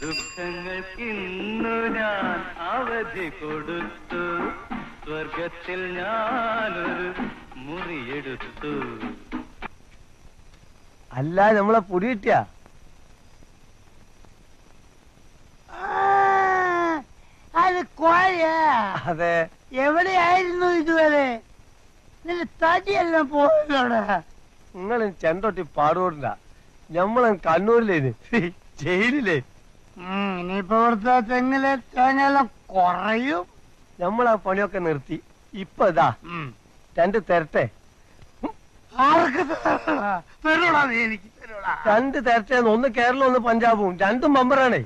ദുഃഖങ്ങൾക്കിന്നു ഞാൻ അവധി കൊടുത്തു, സ്വർഗത്തിൽ ഞാനൊരു മുറിയെടുത്തു. അല്ല നമ്മളെ പൊടി കിട്ടിയ അത് കോഴയാ? അതെ. എവിടെയായിരുന്നു ഇതുവരെ? നിന്റെ തടിയെല്ലാം പോയല്ലോടാ. നിങ്ങൾ ചെണ്ടൊട്ടി പാടൂരില്ല, ഞമ്മളെ കണ്ണൂരിലേന് ജയിലിലേ. ഇനിയിപ്പോ ഇവിടുത്തെ തെങ്ങിലെ തേങ്ങയെല്ലാം കുറയും. നമ്മളാ പണിയൊക്കെ നിർത്തി. ഇപ്പൊ ഇതാ രണ്ട് തരട്ടെ. ആർക്ക് തരൂടാ? നീ എനിക്ക് തരൂടാ. രണ്ട് തരട്ടെ. ഒന്ന് കേരളം ഒന്ന് പഞ്ചാബും, രണ്ടും മെമ്പറാണേ.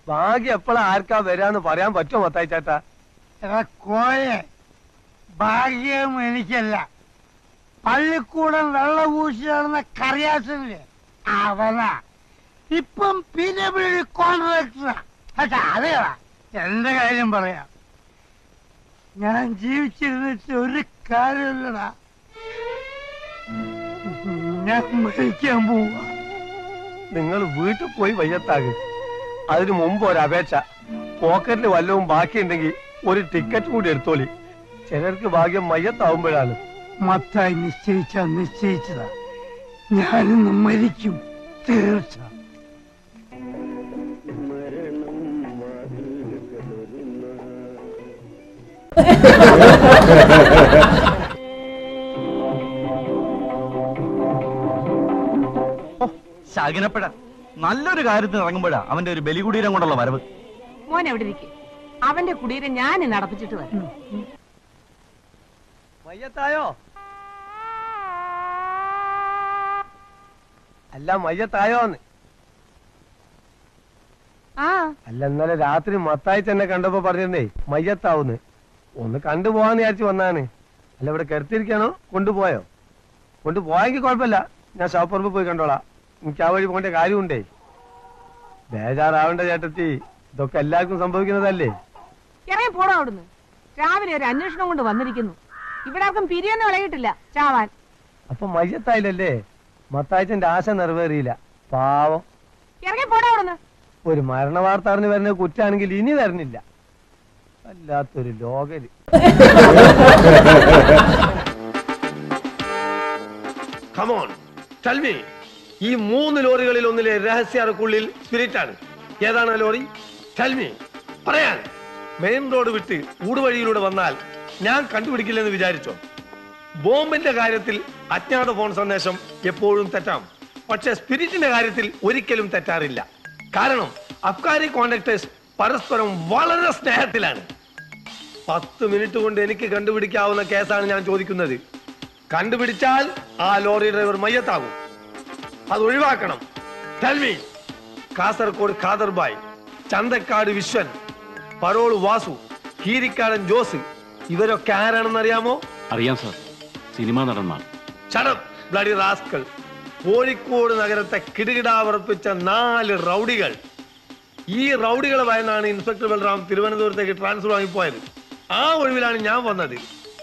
ഭാഗ്യം എപ്പോഴാ ആർക്കാ വരാന്ന് പറയാൻ പറ്റുമോ മത്തായി ചേട്ടാ? കോയെ, ഭാഗ്യം എനിക്കല്ല. പള്ളിക്കൂടം വെള്ളപൂശി നടന്ന കറിയാസനില്ലേ, അവനാ ഇപ്പം PWD കോൺട്രാക്ടറാ. അതെയാ എന്റെ കാര്യം പറയാം. ഞാൻ ജീവിച്ചിരുന്നിട്ട് ഒരു കാര്യമില്ലടാ. ഞാൻ മരിക്കാൻ പോവാ. നിങ്ങൾ വീട്ടിൽ പോയി വയ്യത്താകും. അതിനു മുമ്പ് ഒരപേക്ഷ. പോക്കറ്റിൽ വല്ലവും ബാക്കിയുണ്ടെങ്കിൽ ഒരു ടിക്കറ്റ് കൂടി എടുത്തോളി. ചിലർക്ക് ഭാഗ്യം മയ്യത്താവുമ്പോഴാണ്. മത്തായി നിശ്ചയിച്ചതാ. ഞാനിന്ന് മരിക്കും, തീർച്ച. ശകിനപ്പെടാ നല്ലൊരു കാര്യത്തിന് ഇറങ്ങുമ്പോഴാ അവന്റെ ഒരു ബലികുടീരം കൊണ്ടുള്ള വരവ്. മോൻ എവിടെ ഇരിക്കും? അവന്റെ കുടീരം ഞാൻ നടപ്പിച്ചിട്ട് വരാം. മയ്യത്തായോ? അല്ല മയ്യത്തായോന്ന്. അല്ല ഇന്നലെ രാത്രി മത്തായി തന്നെ കണ്ടപ്പോ പറഞ്ഞിരുന്നേ മയ്യത്താവുന്ന്. ഒന്ന് കണ്ടുപോവാന്ന് വിചാരിച്ചു വന്നാണ്. അല്ല ഇവിടെ കിടത്തിരിക്കാണോ? കൊണ്ടുപോയോ? കൊണ്ടുപോയെങ്കിൽ കുഴപ്പമില്ല, ഞാൻ ഷോപ്പുറമ്പ് പോയി കണ്ടോളാം. എനിക്ക് ആ വഴി പോകേണ്ട കാര്യമുണ്ടേ. ബേജാറാവേണ്ട ചേട്ടത്തി, ഇതൊക്കെ എല്ലാവർക്കും സംഭവിക്കുന്നതല്ലേ. ഇറങ്ങി പോടാ അവിടുന്ന്. രാവിലെ ഒരു അന്വേഷണം കൊണ്ട് വന്നിരിക്കുന്നു. ഇവിടെ ആർക്കും പിരിയൊന്നും വിളയിട്ടില്ല ചാവാൻ. അപ്പൊ മയ്യത്തായില്ലല്ലേ? മത്തായിച്ചന്റെ ആശ നിറവേറിയില്ല, പാവം. ഇറങ്ങി പോടാ അവിടുന്ന്. ഒരു മരണ വാർത്ത അറിഞ്ഞു വരുന്ന കുറ്റാണെങ്കിൽ ഇനി വരണില്ല. വല്ലാത്തൊരു ലോകര്. ഈ 3 ലോറികളിൽ ഒന്നിലെ രഹസ്യ അറക്കുള്ളിൽ സ്പിരിറ്റ് ആണ്. ഏതാണ് ആ ലോറി? പറയാൻ. മെയിൻ റോഡ് വിട്ട് ഊടുവഴിയിലൂടെ വന്നാൽ ഞാൻ കണ്ടുപിടിക്കില്ലെന്ന് വിചാരിച്ചോ? ബോംബിന്റെ കാര്യത്തിൽ അജ്ഞാത ഫോൺ സന്ദേശം എപ്പോഴും തെറ്റാം, പക്ഷെ സ്പിരിറ്റിന്റെ കാര്യത്തിൽ ഒരിക്കലും തെറ്റാറില്ല. കാരണം അബ്കാരി കോൺട്രാക്ടേഴ്സ് പരസ്പരം വളരെ സ്നേഹത്തിലാണ്. 10 മിനിറ്റ് കൊണ്ട് എനിക്ക് കണ്ടുപിടിക്കാവുന്ന കേസാണ് ഞാൻ ചോദിക്കുന്നത്. കണ്ടുപിടിച്ചാൽ ആ ലോറി ഡ്രൈവർ മയ്യത്താകും. അത് ഒഴിവാക്കണം. കാസർഗോഡ് ഖാദർബായ്, ചന്തക്കാട് വിശ്വൻ, പരോള് വാസു, കീരിക്കാടൻ ജോസ്, ഇവരൊക്കെ ആരാണെന്ന് അറിയാമോ? അറിയാം സാർ, സിനിമ നടന്മാർ. കോഴിക്കോട് നഗരത്തെ കിടുകിടാവർപ്പിച്ച 4 റൗഡികൾ. ഈ റൗഡികളെ ഭയന്നാണ് ഇൻസ്പെക്ടർ ബൽറാം തിരുവനന്തപുരത്തേക്ക് ട്രാൻസ്ഫർ വാങ്ങിപ്പോയത്. ആ ഒഴിവിലാണ് ഞാൻ വന്നത്.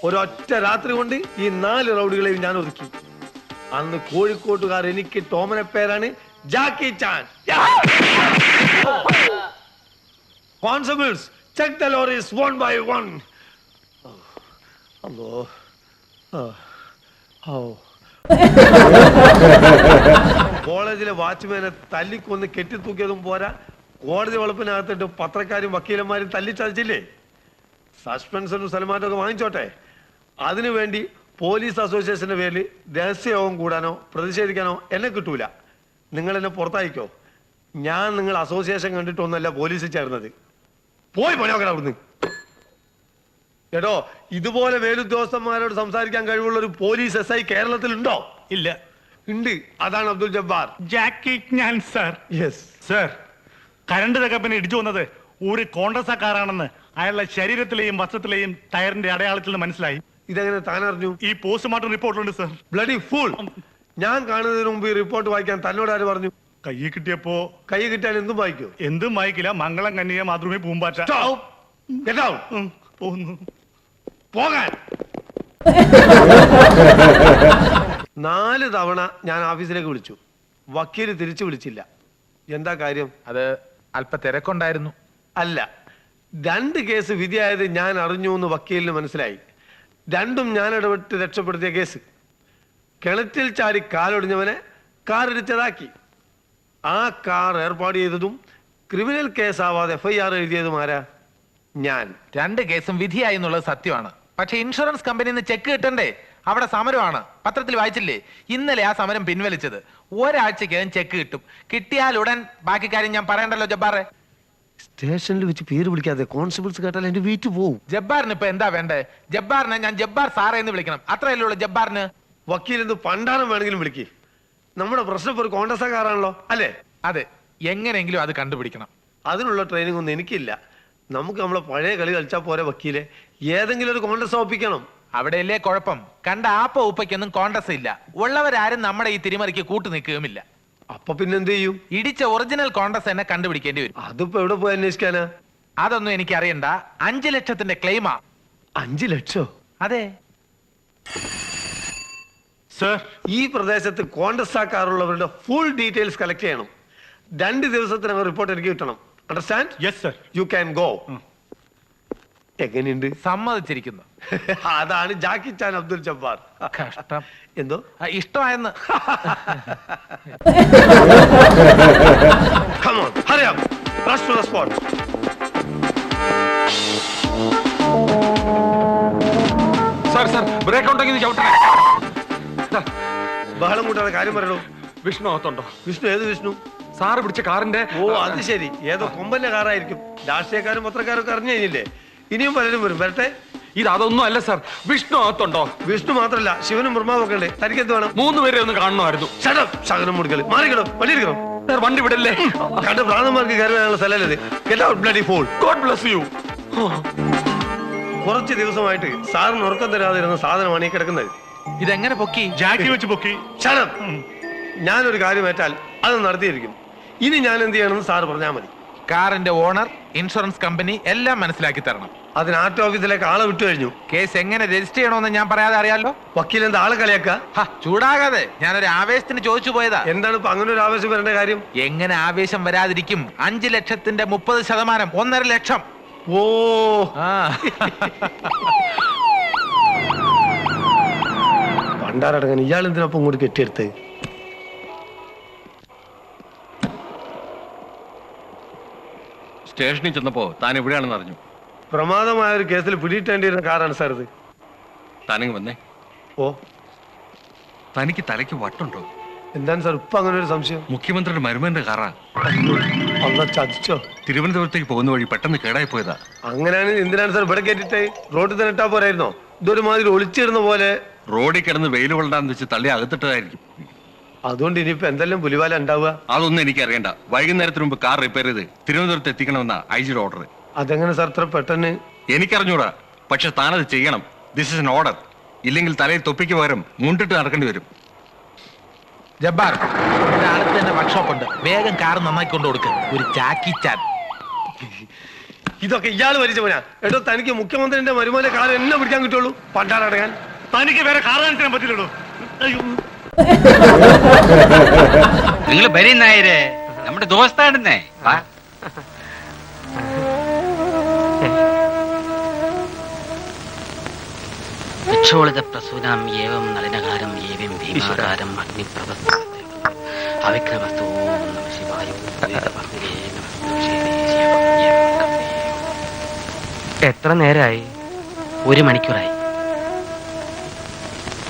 ഒരൊറ്റ രാത്രി കൊണ്ട് ഈ 4 റൗഡികളെയും ഞാൻ ഒതുക്കി. അന്ന് കോഴിക്കോട്ടുകാർ എനിക്ക് ടോമനെ പേരാണ് Jackie Chan. Constables, check the lorries one by one. കോളേജിലെ വാച്ച്മാനെ തല്ലിക്കൊന്ന് കെട്ടിത്തൂക്കിയതും പോരാ, കോടതി വളപ്പിനകത്തിട്ട് പത്രക്കാരും വക്കീലന്മാരും തല്ലിച്ചതച്ചില്ലേ. സസ്പെൻഷനും സൽമാനും ഒക്കെ വാങ്ങിച്ചോട്ടെ. അതിനുവേണ്ടി പോലീസ് അസോസിയേഷന്റെ പേരിൽ രഹസ്യയോഗം കൂടാനോ പ്രതിഷേധിക്കാനോ എന്നെ കിട്ടൂല. നിങ്ങൾ എന്നെ പുറത്തായിക്കോ. ഞാൻ നിങ്ങൾ അസോസിയേഷൻ കണ്ടിട്ടൊന്നല്ല പോലീസിൽ ചേർന്നത്. പോയി പണിയോക്കണം അവിടുന്ന്. എടോ, ഇതുപോലെ മേലുദ്യോഗസ്ഥന്മാരോട് സംസാരിക്കാൻ കഴിവുള്ള ഒരു പോലീസ് SI കേരളത്തിലുണ്ടോ? ഇല്ല. ഉണ്ട്. അതാണ് അബ്ദുൽ ജബ്ബാർ. ജാക്കി ഞാൻ സാർ. യെസ് സാർ, കരണ്ട് തകപ്പിന് ഇടിച്ചു വന്നത് ഒരു കോൺഗ്രസ്സാക്കാരാണെന്ന് അയാളുടെ ശരീരത്തിലെയും വസ്ത്രത്തിലെയും ടയറിന്റെ അടയാളത്തിൽ നിന്ന് മനസ്സിലായി. ഇതെങ്ങനെ താനറിഞ്ഞു? ഈ പോസ്റ്റ്മോർട്ടം റിപ്പോർട്ടുണ്ട് സാർ. Bloody fool. ഞാൻ കാണുന്നതിന് മുമ്പ് ഈ റിപ്പോർട്ട് വായിക്കാൻ തന്നോട് ആര് പറഞ്ഞു? കൈ കിട്ടിയപ്പോ. കൈ കിട്ടിയാൽ എന്തും വായിക്കോ? എന്തും വായിക്കില്ല. മംഗളം കന്യ മാതൃമേ പൂമ്പാറ്റ. പോകുന്നു. പോകാൻ. 4 തവണ ഞാൻ ഓഫീസിലേക്ക് വിളിച്ചു. വക്കീല് തിരിച്ചു വിളിച്ചില്ല. എന്താ കാര്യം? അത് അല്പ തിരക്കുണ്ടായിരുന്നു. അല്ല, 2 കേസ് വിധിയായത് ഞാൻ അറിഞ്ഞു എന്ന് വക്കീലിന് മനസ്സിലായി. 2ഉം ഞാൻ ഇടപെട്ട് രക്ഷപ്പെടുത്തിയ കേസ്. കിണറ്റിൽ ചാടി കാലൊടിഞ്ഞവനെ കാർ ഇടിച്ചതാക്കി. ആ കാർ ഏർപ്പാട് ചെയ്തതും ക്രിമിനൽ കേസാവാതെ FIR എഴുതിയതും ആരാ? ഞാൻ. 2 കേസും വിധിയായി എന്നുള്ളത് സത്യമാണ്. പക്ഷെ ഇൻഷുറൻസ് കമ്പനിയിൽ നിന്ന് ചെക്ക് കിട്ടണ്ടേ? അവിടെ സമരമാണ്. പത്രത്തിൽ വായിച്ചില്ലേ? ഇന്നലെ ആ സമരം പിൻവലിച്ചത്. ഒരാഴ്ചക്കകം ചെക്ക് കിട്ടും. കിട്ടിയാൽ ഉടൻ ബാക്കി കാര്യം ഞാൻ പറയണ്ടല്ലോ ജബ്ബാറെ. സ്റ്റേഷനിൽ വെച്ച് പേര് വിളിക്കാതെ കോൺസ്റ്റബിൾസ് കേട്ടാൽ എന്റെ വീട്ടിൽ പോവും. ജബ്ബാറിന് ഇപ്പൊ എന്താ വേണ്ടേ? ജബ്ബാറിനെ ഞാൻ ജബ്ബാർ സാറേ എന്ന് വിളിക്കണം, അത്രയല്ലേ ഉള്ളൂ ജബ്ബാറിന്. വക്കീലെന്ന് പണ്ടാരം വേണമെങ്കിലും വിളിക്ക്. നമ്മുടെ പ്രശ്നം ഒരു കോൺഗ്രസ്സുകാരാണല്ലോ അല്ലേ? അതെ, എങ്ങനെയെങ്കിലും അത് കണ്ടുപിടിക്കണം. അതിനുള്ള ട്രെയിനിങ് ഒന്നും എനിക്കില്ല. നമുക്ക് നമ്മളെ പഴയ കളി കളിച്ചാൽ പോരെ വക്കീലെ. ഏതെങ്കിലും ഒരു കോൺഗ്രസ് ഒപ്പിക്കണം. അവിടെയല്ലേ കുഴപ്പം. കണ്ട ആപ്പ ഉപ്പയ്ക്കൊന്നും കോൺഗ്രസ് ഇല്ല. ഉള്ളവരാരും നമ്മുടെ ഈ തിരിമറിക്ക് കൂട്ടു നിൽക്കുകയുമില്ല. അപ്പൊ പിന്നെന്ത് ചെയ്യും? ഇടിച്ച ഒറിജിനൽ കോൺഗ്രസ് തന്നെ കണ്ടുപിടിക്കേണ്ടി വരും. അതിപ്പോ എവിടെ പോയി അന്വേഷിക്കാനാ? അതൊന്നും എനിക്ക് അറിയണ്ട. 5 ലക്ഷത്തിന്റെ ക്ലെയിമാ. 5 ലക്ഷം? അതെ സർ, ഈ പ്രദേശത്ത് കോൺഗ്രസ് ആക്കാറുള്ളവരുടെ ഫുൾ ഡീറ്റെയിൽസ് കളക്ട് ചെയ്യണം. 2 ദിവസത്തിനകം റിപ്പോർട്ട് എനിക്ക് കിട്ടണം. Understand? Yes sir. You can go. എങ്ങനെയുണ്ട്? സമ്മതിച്ചിരിക്കുന്നു. അതാണ് ജാക്കി ചാൻ അബ്ദുൽ ജബ്ബാർ. കഷ്ടം. എന്തോ ഇഷ്ടമായെന്ന്. Come on, hurry up. Rush to the spot. Sir brake ഉണ്ടെങ്കിൽ ചവിട്ടണേ. ബഹളം കൂട്ടാതെ കാര്യം പറയണോ. വിഷ്ണു അകത്തുണ്ടോ? വിഷ്ണു? ഏത് വിഷ്ണു? സാറ് പിടിച്ച കാറിന്റെ. ഓ, അത് ശരി. ഏതോ കൊമ്പന്റെ കാറായിരിക്കും. രാഷ്ട്രീയക്കാരും പത്രക്കാരും ഒക്കെ അറിഞ്ഞു കഴിഞ്ഞില്ലേ? ഇനിയും പലരും വരും. വരട്ടെ. ഇത് അതൊന്നും അല്ല സാർ. വിഷ്ണു അകത്തുണ്ടോ? വിഷ്ണു മാത്രല്ല, ശിവനും ബ്രഹ്മാവും ഒക്കെ ഉണ്ട്. തനിക്ക് എന്ത് വേണം? 3 പേരെ ഒന്ന് കാണണമായിരുന്നു. ശകനം മുടിക്കല് മാറിക്കണോ? വണ്ടി എടുക്കണോ? സാർ വണ്ടി വിടല്ലേ? കണ്ട പ്രാണന്മാർക്ക് കയറി വരാനുള്ള സ്ഥലമല്ലേ? Get out, bloody fool. God bless you. കുറച്ച് ദിവസമായിട്ട് സാറിന് ഉറക്കം തരാതിരുന്ന സാധനമാണ് ഈ കിടക്കുന്നത്. ഇതെങ്ങനെ പൊക്കി? ജാക്കി വെച്ച് പൊക്കി. ശരം, ഞാനൊരു കാര്യം ഏറ്റാൽ അത് നടത്തിയിരിക്കും. ഇനി ഞാൻ എന്ത് ചെയ്യണമെന്ന് സാറ് പറഞ്ഞാൽ മതി. കാറിന്റെ ഓണർ, ഇൻഷുറൻസ് കമ്പനി എല്ലാം മനസ്സിലാക്കി തരണം. അതിന് ആർട്ട് ഓഫീസിലേക്ക് ആളെ വിട്ടു കഴിഞ്ഞു. കേസ് എങ്ങനെ രജിസ്റ്റർ ചെയ്യണമെന്ന് ഞാൻ പറയാതെ അറിയാലോ. വക്കീൽ എന്താ ആളെ കളിയാക്ക? ചൂടാകാതെ, ഞാനൊരു ആവേശത്തിന് ചോദിച്ചു പോയതാ. എന്താണ് ഇപ്പൊ അങ്ങനെ ഒരു ആവേശം വരേണ്ട കാര്യം? എങ്ങനെ ആവേശം വരാതിരിക്കും? 5 ലക്ഷത്തിന്റെ 30%, 1.5 ലക്ഷം. ഓ, പണ്ടാരടങ്ങൻ ഇയാൾ എന്തിനൊപ്പം ഇങ്ങോട്ട് കെട്ടിയെടുത്ത്? സ്റ്റേഷനിൽ ചെന്നപ്പോ താൻ എവിടെയാണെന്ന് അറിഞ്ഞു. പ്രമാദമായ ഒരു കേസിൽ പിടിയിട്ടേണ്ടിയിരുന്ന കാറാണ് സാർ ഇത്. താനങ്ങ് വന്നേ. ഓ, തനിക്ക് തലയ്ക്ക് വട്ടുണ്ടോ? എന്താണ് സാർ ഇപ്പൊ അങ്ങനെ ഒരു സംശയം? മുഖ്യമന്ത്രിയുടെ മരുമന്റെ കാറാ. അന്ന് ചതിച്ചോ? തിരുവനന്തപുരത്തേക്ക് പോകുന്ന വഴി പെട്ടെന്ന് കേടായി പോയതാ. അങ്ങനെയാണെങ്കിൽ എന്തിനാണ് സാർ ഇവിടെ കേട്ടിട്ട് റോഡിൽ തന്നെ ഇട്ടാ പോരായിരുന്നോ? ഇതൊരു മാതിരി ഒളിച്ചിരുന്ന പോലെ. റോഡിൽ കിടന്ന് വെയിൽ കൊള്ളാന്ന് വെച്ച് തള്ളി അകത്തിട്ടതായിരിക്കും. അതുകൊണ്ട് ഇനിയിപ്പോ എന്തെല്ലാം പുലിവാല ഉണ്ടാവുക? അതൊന്നും എനിക്കറിയണ്ട. വൈകുന്നേരത്തിന് മുമ്പ് കാർ റിപ്പയർ ചെയ്ത് തിരുവനന്തപുരത്ത് എത്തിക്കണമെന്ന ഐജിയുടെ ഓർഡർ. അതെങ്ങനെ സാർ ഇത്ര പെട്ടെന്ന്? എനിക്കറിഞ്ഞൂടാ, പക്ഷെ താനത് ചെയ്യണം. This is an order. ഇല്ലെങ്കിൽ തലയിൽ തൊപ്പിക്ക് പകരം മുണ്ടിട്ട് നടക്കേണ്ടി വരും. ജബ്ബാർ, ഇവിടെ അടുത്ത് തന്നെ വർക്ക്ഷോപ്പ് ഉണ്ട്. വേഗം കാർ നന്നായിക്കൊണ്ട് കൊടുക്ക്. ഒരു ജാക്കി ചാൻ. ഇതൊക്കെ ഇയാൾ ഭരിച്ച പോനാ. എടോ, തനിക്ക് മുഖ്യമന്ത്രിന്റെ മരുമോന്റെ കാർ എന്നെ പിടിക്കാൻ കിട്ടുള്ളൂ. പണ്ടാടങ്ങാൻ തനിക്ക് വേറെ കാർ കാണിക്കാൻ പറ്റില്ലല്ലോ. അയ്യോ, നിങ്ങൾ വരുന്നായരെ നമ്മുടെ ദോസ്താടുന്നേ. വിക്ഷോളിത പ്രസൂനാം ഏവം നളിനകാരം ഏവം ഭീമാകാരം അഗ്നിപ്രവസ്തു അവിക്രമസ്തു. ഓം നമഃ ശിവായ. എത്ര നേരമായി? 1 മണിക്കൂറായി.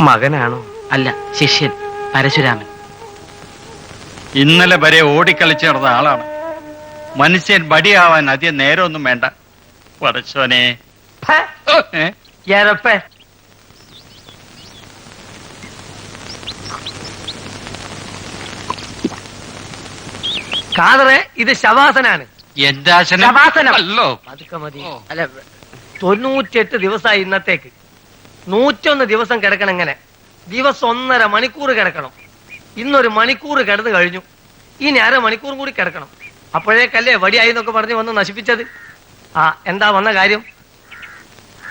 മകനാണോ? അല്ല, ശിഷ്യൻ പരശുരാമൻ. ഇന്നലെ വരെ ഓടിക്കളിച്ച് നടന്ന ആളാണ്. മനുഷ്യൻ ബടിയാവാൻ അധികം നേരമൊന്നും വേണ്ട. പടച്ചോനെ. കാതറെ, ഇത് ശവാസനാണ്. എന്താ അല്ലോ, അതൊക്കെ മതി. അല്ല, 98 ദിവസമായി ഇന്നത്തേക്ക്. 101 ദിവസം കിടക്കണം. ഇങ്ങനെ ദിവസം 1.5 മണിക്കൂർ കിടക്കണം. ഇന്നൊരു മണിക്കൂർ കിടന്നു കഴിഞ്ഞു. ഇനി 1/2 മണിക്കൂറും കൂടി കിടക്കണം. അപ്പോഴേക്കല്ലേ വടിയായി എന്നൊക്കെ പറഞ്ഞ് വന്ന് നശിപ്പിച്ചത്. എന്താ വന്ന കാര്യം?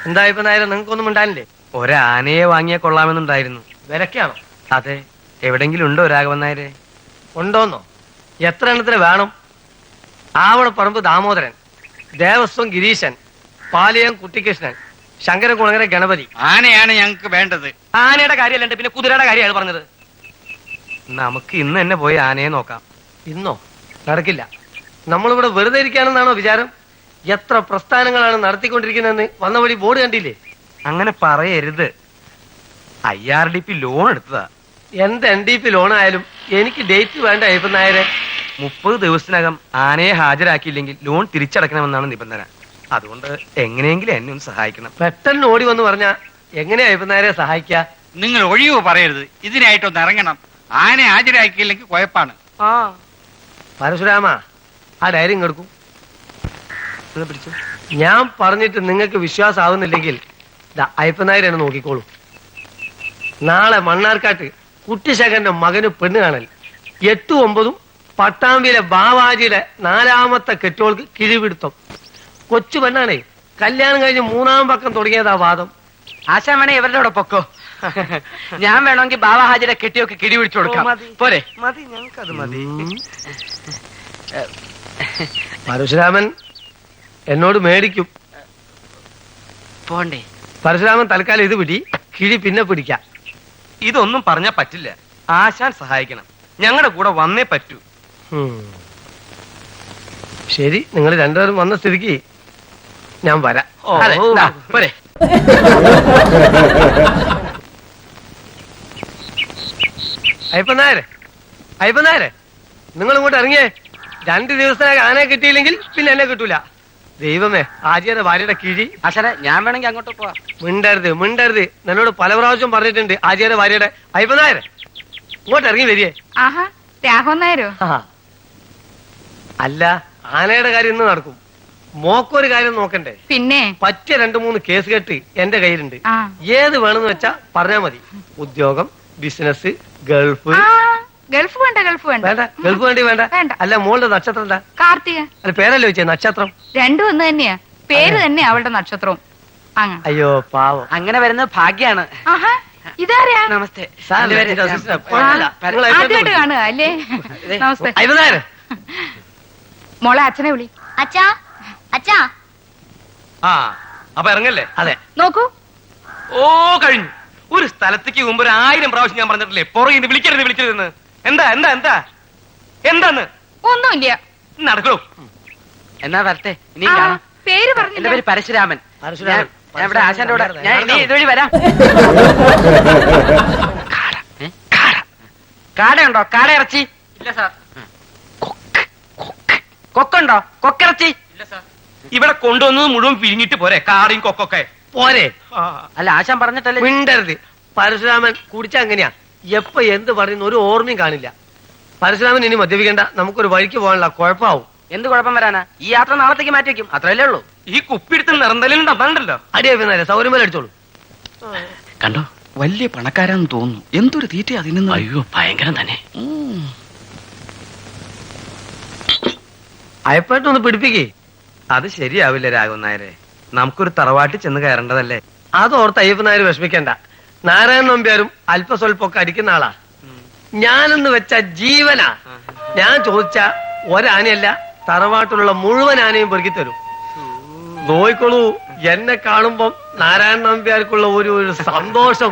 എന്താ ഇപ്പൊ നേരം നിങ്ങൾക്കൊന്നും ഉണ്ടായില്ലേ? ഒരാനയെ വാങ്ങിയാൽ കൊള്ളാമെന്നുണ്ടായിരുന്നു. വിലക്കാണോ? അതെ. എവിടെങ്കിലും ഉണ്ടോ രാഘവൻ നായരെ? ഉണ്ടോന്നോ? എത്ര എണ്ണത്തിന് വേണം? ആവണപ്പറമ്പ് ദാമോദരൻ, ദേവസ്വം ഗിരീശൻ, പാലയം കുട്ടിക്കൃഷ്ണൻ, ശങ്കരകുളങ്ങര ഗണപതി. ആനയാണ് ഞങ്ങൾക്ക് വേണ്ടത്. ആനയുടെ കാര്യമല്ല, പിന്നെ കുതിരയുടെ കാര്യമാണ് പറഞ്ഞത്. നമുക്ക് ഇന്ന് തന്നെ പോയി ആനയെ നോക്കാം. ഇന്നോ? നടക്കില്ല. നമ്മളിവിടെ വെറുതെ ഇരിക്കാനെന്നാണോ വിചാരം? എത്ര പ്രസ്ഥാനങ്ങളാണ് നടത്തിക്കൊണ്ടിരിക്കുന്നതെന്ന് വന്ന വഴി ബോർഡ് കണ്ടില്ലേ? അങ്ങനെ പറയരുത്. IRDP ലോൺ എടുത്തതാ. എന്ത് NDP ലോൺ ആയാലും എനിക്ക് ഡേറ്റ് വേണ്ട. അയ്യപ്പൻ നായരെ, 30 ദിവസത്തിനകം ആനയെ ഹാജരാക്കിയില്ലെങ്കിൽ ലോൺ തിരിച്ചടക്കണമെന്നാണ് നിബന്ധന. അതുകൊണ്ട് എങ്ങനെയെങ്കിലും എന്നെ ഒന്ന് സഹായിക്കണം. പെട്ടെന്ന് ഓടി വന്ന് പറഞ്ഞാ എങ്ങനെയാ അയ്യപ്പൻ നായരെ സഹായിക്ക? നിങ്ങൾ ഒഴിവ് പറയരുത്. ഇതിനായിട്ടൊന്ന് ഇറങ്ങണം. ആനയെ ഹാജരാക്കിയില്ലെങ്കിൽ കുഴപ്പാണ്. പരശുരാമ, ആ ഡയറി ഇങ്ങെടുക്കും. പിടിച്ചു. ഞാൻ പറഞ്ഞിട്ട് നിങ്ങൾക്ക് വിശ്വാസമാവുന്നില്ലെങ്കിൽ അയ്യപ്പൻ നായർ എന്നെ നോക്കിക്കോളൂ. നാളെ മണ്ണാർക്കാട്ട് കുട്ടിശേഖരന്റെ മകന് പെണ്ണ് കാണൽ. 8, 9 പട്ടാമ്പിയിലെ ബാവാജിയുടെ 4ാമത്തെ കെട്ടോൾക്ക് കിഴിപിടുത്തം. കൊച്ചു പെണ്ണാണേ. കല്യാണം കഴിഞ്ഞ് 3ാം പക്കം തുടങ്ങിയതാ വാദം. ആശാൻ വേണേ ഇവരുടെ പൊക്കോ. ഞാൻ വേണമെങ്കിൽ ബാവാഹാജിയുടെ കെട്ടിയൊക്കെ കിടി പിടിച്ചു കൊടുക്കാം. പോരെ? മതി, ഞങ്ങൾക്കത് മതി. പരശുരാമൻ എന്നോട് മേടിക്കും. പോണ്ടേ? പരശുരാമൻ തൽക്കാലം ഇത് പിടി, കിഴി പിന്നെ പിടിക്കാം. ഇതൊന്നും പറഞ്ഞാ പറ്റില്ല. ആശാൻ സഹായിക്കണം. ഞങ്ങളുടെ കൂടെ വന്നേ പറ്റൂ. ശരി, നിങ്ങൾ രണ്ടുപേരും വന്ന സ്ഥിതിക്ക് ഞാൻ വരാം. പോരെ? അയ്യപ്പൻ നായരെ, നിങ്ങൾ ഇങ്ങോട്ട് ഇറങ്ങിയേ. 2 ദിവസത്തിനകം ആനയെ കിട്ടിയില്ലെങ്കിൽ പിന്നെ എന്നെ കിട്ടൂല. ദൈവമേ, ആര്യയുടെ ഭാര്യയുടെ കിഴി. ആശാനെ, ഞാൻ വേണമെങ്കിൽ അങ്ങോട്ട് പോവാം. മിണ്ടരുത്. എന്നോട് പല പ്രാവശ്യം പറഞ്ഞിട്ടുണ്ട് ആര്യയുടെ ഭാര്യയുടെ. അയ്യപ്പൻ നായരെ, ഇങ്ങോട്ട് ഇറങ്ങി വരികേ. ആഹാ, രാഘവൻ നായരോ? അല്ല, ആനയുടെ കാര്യം ഇന്ന് നടക്കും. മോക്കൊരു കാര്യം നോക്കണ്ടേ? പിന്നെ പറ്റിയ 2-3 കേസ് കെട്ട് എന്റെ കയ്യിലുണ്ട്. ഏത് വേണമെന്ന് വെച്ചാ പറഞ്ഞാ മതി. ഉദ്യോഗം, ബിസിനസ്, ഗൾഫ്. ഗൾഫ് വേണ്ട. വേണ്ട, ഗൾഫ് വേണ്ട. അല്ല, മോളുടെ നക്ഷത്രം എന്താ? കാർത്തിക. അല്ല, പേരല്ലേ വെച്ചേ? നക്ഷത്രം രണ്ടും ഒന്ന് തന്നെയാ. പേര് തന്നെ അവളുടെ നക്ഷത്രവും. അയ്യോ പാവം. അങ്ങനെ വരുന്നത് ഭാഗ്യാണ്. ഇതാരാ? നമസ്തേ. ആദ്യമായിട്ട് കാണുക അല്ലേ? നമസ്തേ. മോളെ അച്ഛനെ വിളി. അച്ഛാ. അപ്പൊ ഇറങ്ങല്ലേ? അതെ. നോക്കൂ. ഓ, കഴിഞ്ഞു. ഒരു സ്ഥലത്തേക്ക് മുമ്പ് 1000 പ്രാവശ്യം ഞാൻ പറഞ്ഞിട്ടില്ലേ പുറകിൽ വിളിക്കരുതെന്ന്. എന്താന്ന്? ഒന്നുമില്ല. നടക്കൂ. എന്നാ വരട്ടെ. ഇനി കാണാം. പേര് പറഞ്ഞു. എന്റെ പേര് പരശുരാമൻ. ഞാൻ ഇവിടെ ആശാന്റെ കൂടെ. ഞാൻ ഇനി ഇതുവഴി വരാം. കാടയുണ്ടോ? കാട ഇറച്ചി? ഇല്ല സാർ. കൊക്കുണ്ടോ? കൊക്കിറച്ചി? ഇല്ല സാർ. ഇവിടെ കൊണ്ടുവന്നത് മുഴുവൻ പിരിഞ്ഞിട്ട് പോരെ? കാറിയും കൊക്കൊക്കെ പോരെ? അല്ല, ആശാൻ പറഞ്ഞിട്ടല്ലേ. മിണ്ടരുത്. പരശുരാമൻ കുടിച്ച അങ്ങനെയാ. എപ്പ എന്ത് പറയുന്ന ഒരു ഓർമ്മയും കാണില്ല. പരശുരാമൻ ഇനി മദ്യപിക്കണ്ട. നമുക്കൊരു വഴിക്ക് പോകാനുള്ള കുഴപ്പമാവും. എന്ത് കുഴപ്പം വരാനാ? ഈ യാത്ര നാളത്തേക്ക് മാറ്റി വെക്കും. അത്രയല്ലേ ഉള്ളൂ. ഈ കുപ്പിടുത്ത് നിറന്തലുണ്ടല്ലോ. അടിയാ സൗകര്യം പോലെ അടിച്ചോളൂ. കണ്ടോ, വലിയ പണക്കാരാന്ന് തോന്നുന്നു. എന്തൊരു തീറ്റ അതിന്. അയ്യോ, ഭയങ്കരം തന്നെ. അയപ്പായിട്ടൊന്ന് പിടിപ്പിക്കേ. അത് ശരിയാവില്ല രാഘവൻ നായരെ. നമുക്കൊരു തറവാട്ടിൽ ചെന്ന് കയറേണ്ടതല്ലേ. അതോർത്ത് അയ്യപ്പൻ നായർ വിഷമിക്കണ്ട. നാരായണൻ നമ്പ്യാരും അല്പസ്വല്പൊക്കെ അടിക്കുന്ന ആളാ. ഞാനെന്ന് വെച്ച ജീവനാ. ഞാൻ ചോദിച്ച ഒരാനയല്ല, തറവാട്ടിലുള്ള മുഴുവൻ ആനയും പെറുക്കി തരും. നോയിക്കോളൂ, എന്നെ കാണുമ്പം നാരായണൻ നമ്പ്യാർക്കുള്ള ഒരു സന്തോഷം.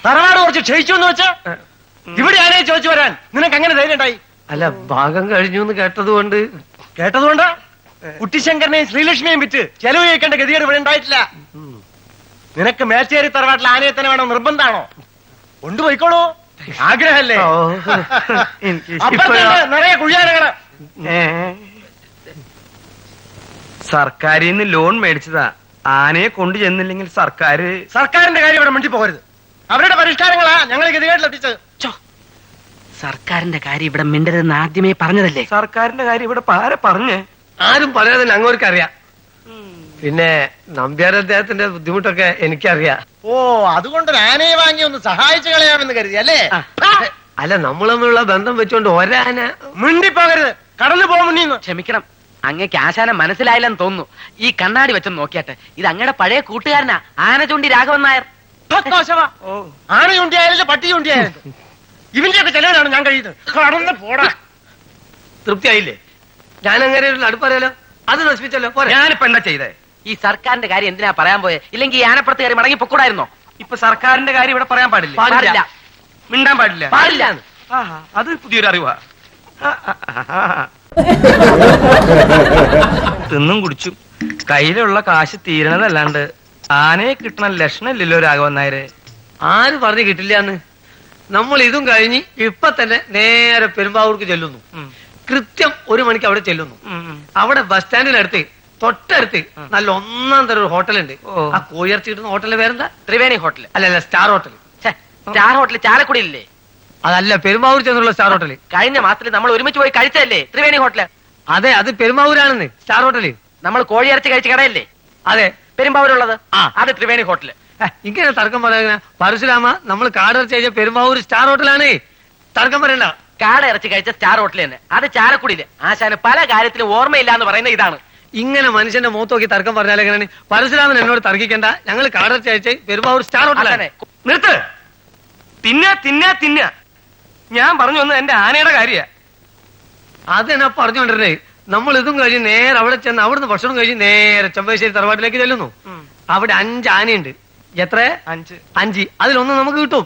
തറവാട് കുറച്ച് ക്ഷയിച്ചു എന്ന് വെച്ചാ ഇവിടെ ആനയെ ചോദിച്ചു വരാൻ നിനക്ക് അങ്ങനെ ധൈര്യം ഉണ്ടായി? അല്ല, ഭാഗം കഴിഞ്ഞു എന്ന് കേട്ടതുകൊണ്ട്. കുട്ടിശങ്കരനെയും ശ്രീലക്ഷ്മിയെയും വിറ്റ് ചെലവ് കഴിക്കേണ്ട ഗതികേട് ഇവിടെ ഉണ്ടായിട്ടില്ല. നിനക്ക് മേച്ചേരി തറവാട്ടിൽ ആനയെ തന്നെ വേണം നിർബന്ധാണോ? കൊണ്ടുപോയിക്കോളൂ, ആഗ്രഹല്ലേ? നിറയെ കുഴിയാനകള്. സർക്കാരിൽ നിന്ന് ലോൺ മേടിച്ചതാ. ആനയെ കൊണ്ടു ചെന്നില്ലെങ്കിൽ സർക്കാരിന്റെ കാര്യം ഇവിടെ മിണ്ടി പോകരുത്. അവരുടെ പരിഷ്കാരങ്ങളാ ഞങ്ങൾ ഗതികേട്ടിലെത്തിച്ചത്. സർക്കാരിന്റെ കാര്യം ഇവിടെ മിണ്ടരുതെന്ന് ആദ്യമേ പറഞ്ഞതല്ലേ? സർക്കാരിന്റെ കാര്യം ഇവിടെ പറഞ്ഞേ? ആരും പറയാതെ അങ്ങോട്ട് അറിയാം. പിന്നെ നമ്പ്യാർ അദ്ദേഹത്തിന്റെ ബുദ്ധിമുട്ടൊക്കെ എനിക്കറിയാം. ഓ, അതുകൊണ്ട് ആനയെ വാങ്ങി ഒന്ന് സഹായിച്ചു കളയാമെന്ന് കരുതി അല്ലേ? അല്ല, നമ്മൾ തമ്മിലുള്ള ബന്ധം വെച്ചോണ്ട് ഒരാന. മിണ്ടിപ്പോകരുത്, കടന്നു പോകുന്നു. ക്ഷമിക്കണം, അങ്ങക്ക് ആശാനം മനസ്സിലായില്ലെന്ന് തോന്നുന്നു. ഈ കണ്ണാടി വെച്ചൊന്ന് നോക്കിയാട്ടെ. ഇത് അങ്ങയുടെ പഴയ കൂട്ടുകാരനാ, ആന ചൂണ്ടി രാഘവൻ നായർ. ആന ചൂണ്ടിയായാലും പട്ടി ചൂണ്ടിയായാലും ഇവന്റെയൊക്കെ ചെലവിലാണ് ഞാൻ കഴിയുന്നത്. കടന്ന് പോടാ. തൃപ്തിയായില്ലേ? ഞാൻ അങ്ങനെ ഒരു അടുപ്പറിയാലോ, അത് നശിപ്പിച്ചല്ലോ. ഞാനിപ്പോ എന്താ ചെയ്തേ? ഈ സർക്കാരിന്റെ കാര്യം എന്തിനാ പറയാൻ പോയെ? ഇല്ലെങ്കിൽ ഈ ആനപ്പുറത്ത് കയറി മടങ്ങി പൊക്കൂടായിരുന്നോ? ഇപ്പൊ സർക്കാരിന്റെ കാര്യം ഇവിടെ പറയാൻ പാടില്ല. പാടില്ല. മിണ്ടാൻ പാടില്ല. പാടില്ല. അത് പുതിയൊരു അറിവാ. തിന്നും കുടിച്ചും കയ്യിലുള്ള കാശ് തീരണതല്ലാണ്ട് ആനയെ കിട്ടണ ലക്ഷണമില്ലല്ലോ രാഘവൻ നായരെ. ആര് പറഞ്ഞു കിട്ടില്ലാന്ന്? നമ്മൾ ഇതും കഴിഞ്ഞ് ഇപ്പൊ തന്നെ നേരെ പെരുമ്പാവൂർക്ക് ചെല്ലുന്നു. കൃത്യം 1 മണിക്ക് അവിടെ ചെല്ലുന്നു. അവിടെ ബസ് സ്റ്റാൻഡിനടുത്ത് തൊട്ടടുത്ത് നല്ല 1-ാം തരം ഒരു ഹോട്ടലുണ്ട്. ആ കോഴിയിറച്ചി കിട്ടുന്ന ഹോട്ടലിന്റെ പേരെന്താ? ത്രിവേണി ഹോട്ടൽ. അല്ല, സ്റ്റാർ ഹോട്ടൽ. സ്റ്റാർ ഹോട്ടൽ ചാലക്കുടിയില്ലേ? അതല്ല, പെരുമ്പാവൂർ ചെന്നുള്ള സ്റ്റാർ ഹോട്ടൽ. കഴിഞ്ഞ മാസത്തിൽ നമ്മൾ ഒരുമിച്ച് പോയി കഴിച്ചല്ലേ ത്രിവേണി ഹോട്ടല്? അതെ, അത് പെരുമ്പാവൂരാണെന്ന് സ്റ്റാർ ഹോട്ടല്. നമ്മൾ കോഴിയിറച്ചി കഴിച്ച കടയല്ലേ? അതെ, പെരുമ്പാവൂരുള്ളത്. അത് ത്രിവേണി ഹോട്ടല്. ഇങ്ങനെ തർക്കം പറയുന്ന പരശുരാമ, നമ്മൾ കാടിറച്ചി കഴിച്ച പെരുമ്പാവൂർ സ്റ്റാർ ഹോട്ടലാണ്. തർക്കം പറയണ്ട. കാട ഇറച്ചി കഴിച്ച സ്റ്റാർ ഹോട്ടൽ തന്നെ, അത് ചാലക്കുടിയില്. ആശാന് പല കാര്യത്തിലും ഓർമ്മയില്ല എന്ന് പറയുന്ന ഇതാണ്. ഇങ്ങനെ മനുഷ്യന്റെ മുഖത്ത് നോക്കി തർക്കം പറഞ്ഞാൽ എങ്ങനെയാണ്? പരശുരാമൻ എന്നോട് തർക്കിക്കണ്ട. ഞങ്ങൾ കാടിറച്ചി കഴിച്ച പെരുമ്പാവൂർ സ്റ്റാർ ഹോട്ടലാണ്. നിർത്ത്. തിന്ന ഞാൻ പറഞ്ഞു വന്നത് എന്റെ ആനയുടെ കാര്യ. അതെന്നാ പറഞ്ഞുകൊണ്ടിരുന്നേ. നമ്മൾ ഇതും കഴിഞ്ഞ് നേരെ അവിടെ ചെന്ന് അവിടുന്ന് ഭക്ഷണം കഴിഞ്ഞ് നേരെ ചെമ്പശ്ശേരി തറവാട്ടിലേക്ക് ചെല്ലുന്നു. അവിടെ 5 ആനയുണ്ട്. എത്ര? 5. അതിലൊന്ന് നമുക്ക് കിട്ടും.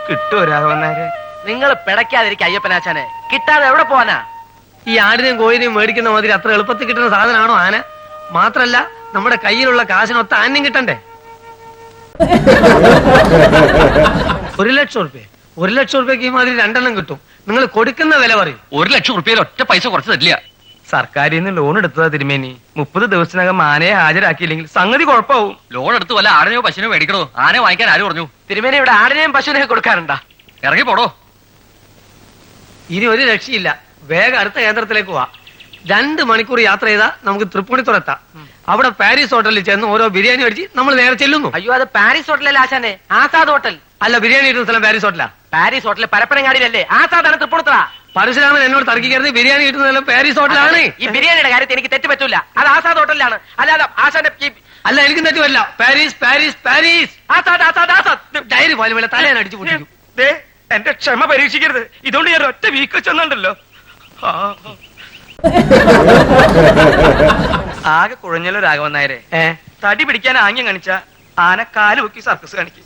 കിട്ടുമോ രാഘവന്നാരെ? നിങ്ങൾ പിടയ്ക്കാതിരിക്കും അയ്യപ്പനാശാനെ. കിട്ടാതെ എവിടെ പോവാനാ? ഈ ആടിനെയും കോഴിനെയും മേടിക്കുന്ന മാതിരി അത്ര എളുപ്പത്തിൽ കിട്ടുന്ന സാധനമാണോ ആന? മാത്രല്ല, നമ്മുടെ കയ്യിലുള്ള കാശിനൊത്ത ആനയും കിട്ടണ്ടേ? 1 ലക്ഷം റുപ്യ. 1 ലക്ഷം റുപ്യക്ക് ഈ മാതിരി 2 എണ്ണം കിട്ടും. നിങ്ങൾ കൊടുക്കുന്ന വില പറയും. 1 ലക്ഷം റുപ്യയിൽ ഒറ്റ പൈസ കുറച്ച് തരില്ല. സർക്കാരിൽ നിന്ന് ലോൺ എടുത്തതാ തിരുമേനി. 30 ദിവസത്തിനകം ആനയെ ഹാജരാക്കിയില്ലെങ്കിൽ സംഗതി കുഴപ്പമാവും. ലോൺ എടുത്ത് വല്ല ആടിനെയോ പശുവിനോ മേടിക്കണോ? ആനയെ വാങ്ങിക്കാൻ ആര് പറഞ്ഞു? തിരുമേനി ഇവിടെ ആടിനെയും പശുവിനെയും കൊടുക്കാറുണ്ടാ? ഇറങ്ങി പോടോ. ഇനി ഒരു രക്ഷയില്ല. വേഗം അടുത്ത കേന്ദ്രത്തിലേക്ക് പോവാ. 2 മണിക്കൂർ യാത്ര ചെയ്താൽ നമുക്ക് തൃപ്പൂണിത്തുറ എത്താം. അവിടെ പാരീസ് ഹോട്ടലിൽ ചെന്ന് ഓരോ ബിരിയാണി അടിച്ച് നമ്മൾ നേരെ ചെല്ലുന്നു. അയ്യോ, അത് പാരീസ് ഹോട്ടലല്ലേ ആശാനെ? ആസാദ് ഹോട്ടൽ. അല്ല, ബിരിയാണി കിട്ടുന്ന സ്ഥലം പാരീസ് ഹോട്ടലാ. പാരീസ് ഹോട്ടൽ പരപ്പനങ്ങാടിയിലല്ലേ? ആസാദാണ് തൃപ്പൂണിത്തുറ. പരശുരാമൻ എന്നോട് തർക്കിക്കരുത്. ബിരിയാണി കിട്ടുന്ന സ്ഥലം പാരീസ് ഹോട്ടലാണ്. ഈ ബിരിയാണിയുടെ കാര്യത്തിൽ എനിക്ക് തെറ്റ് പറ്റൂല. അത് ആസാദ് ഹോട്ടലിലാണ്. അല്ലാതെ ആശാന്റെ അല്ല, എനിക്കും തെറ്റുമല്ല. Paris Paris Paris. Azad Azad Azad. Diary പോലെ പോലെ തലയാൻ അടിച്ചു പൊട്ടിക്കും. എന്റെ ക്ഷമ പരീക്ഷിക്കരുത്. ഇതുകൊണ്ട് ഞാൻ ഒറ്റ വീക്ക് ചെന്നുണ്ടല്ലോ. ആകെ കുഴഞ്ഞല്ലോ രാഘവൻ നായരെ. തടി പിടിക്കാൻ ആംഗ്യം കാണിച്ച ആന കാല് പൊക്കി സർക്കസ് കാണിക്കും.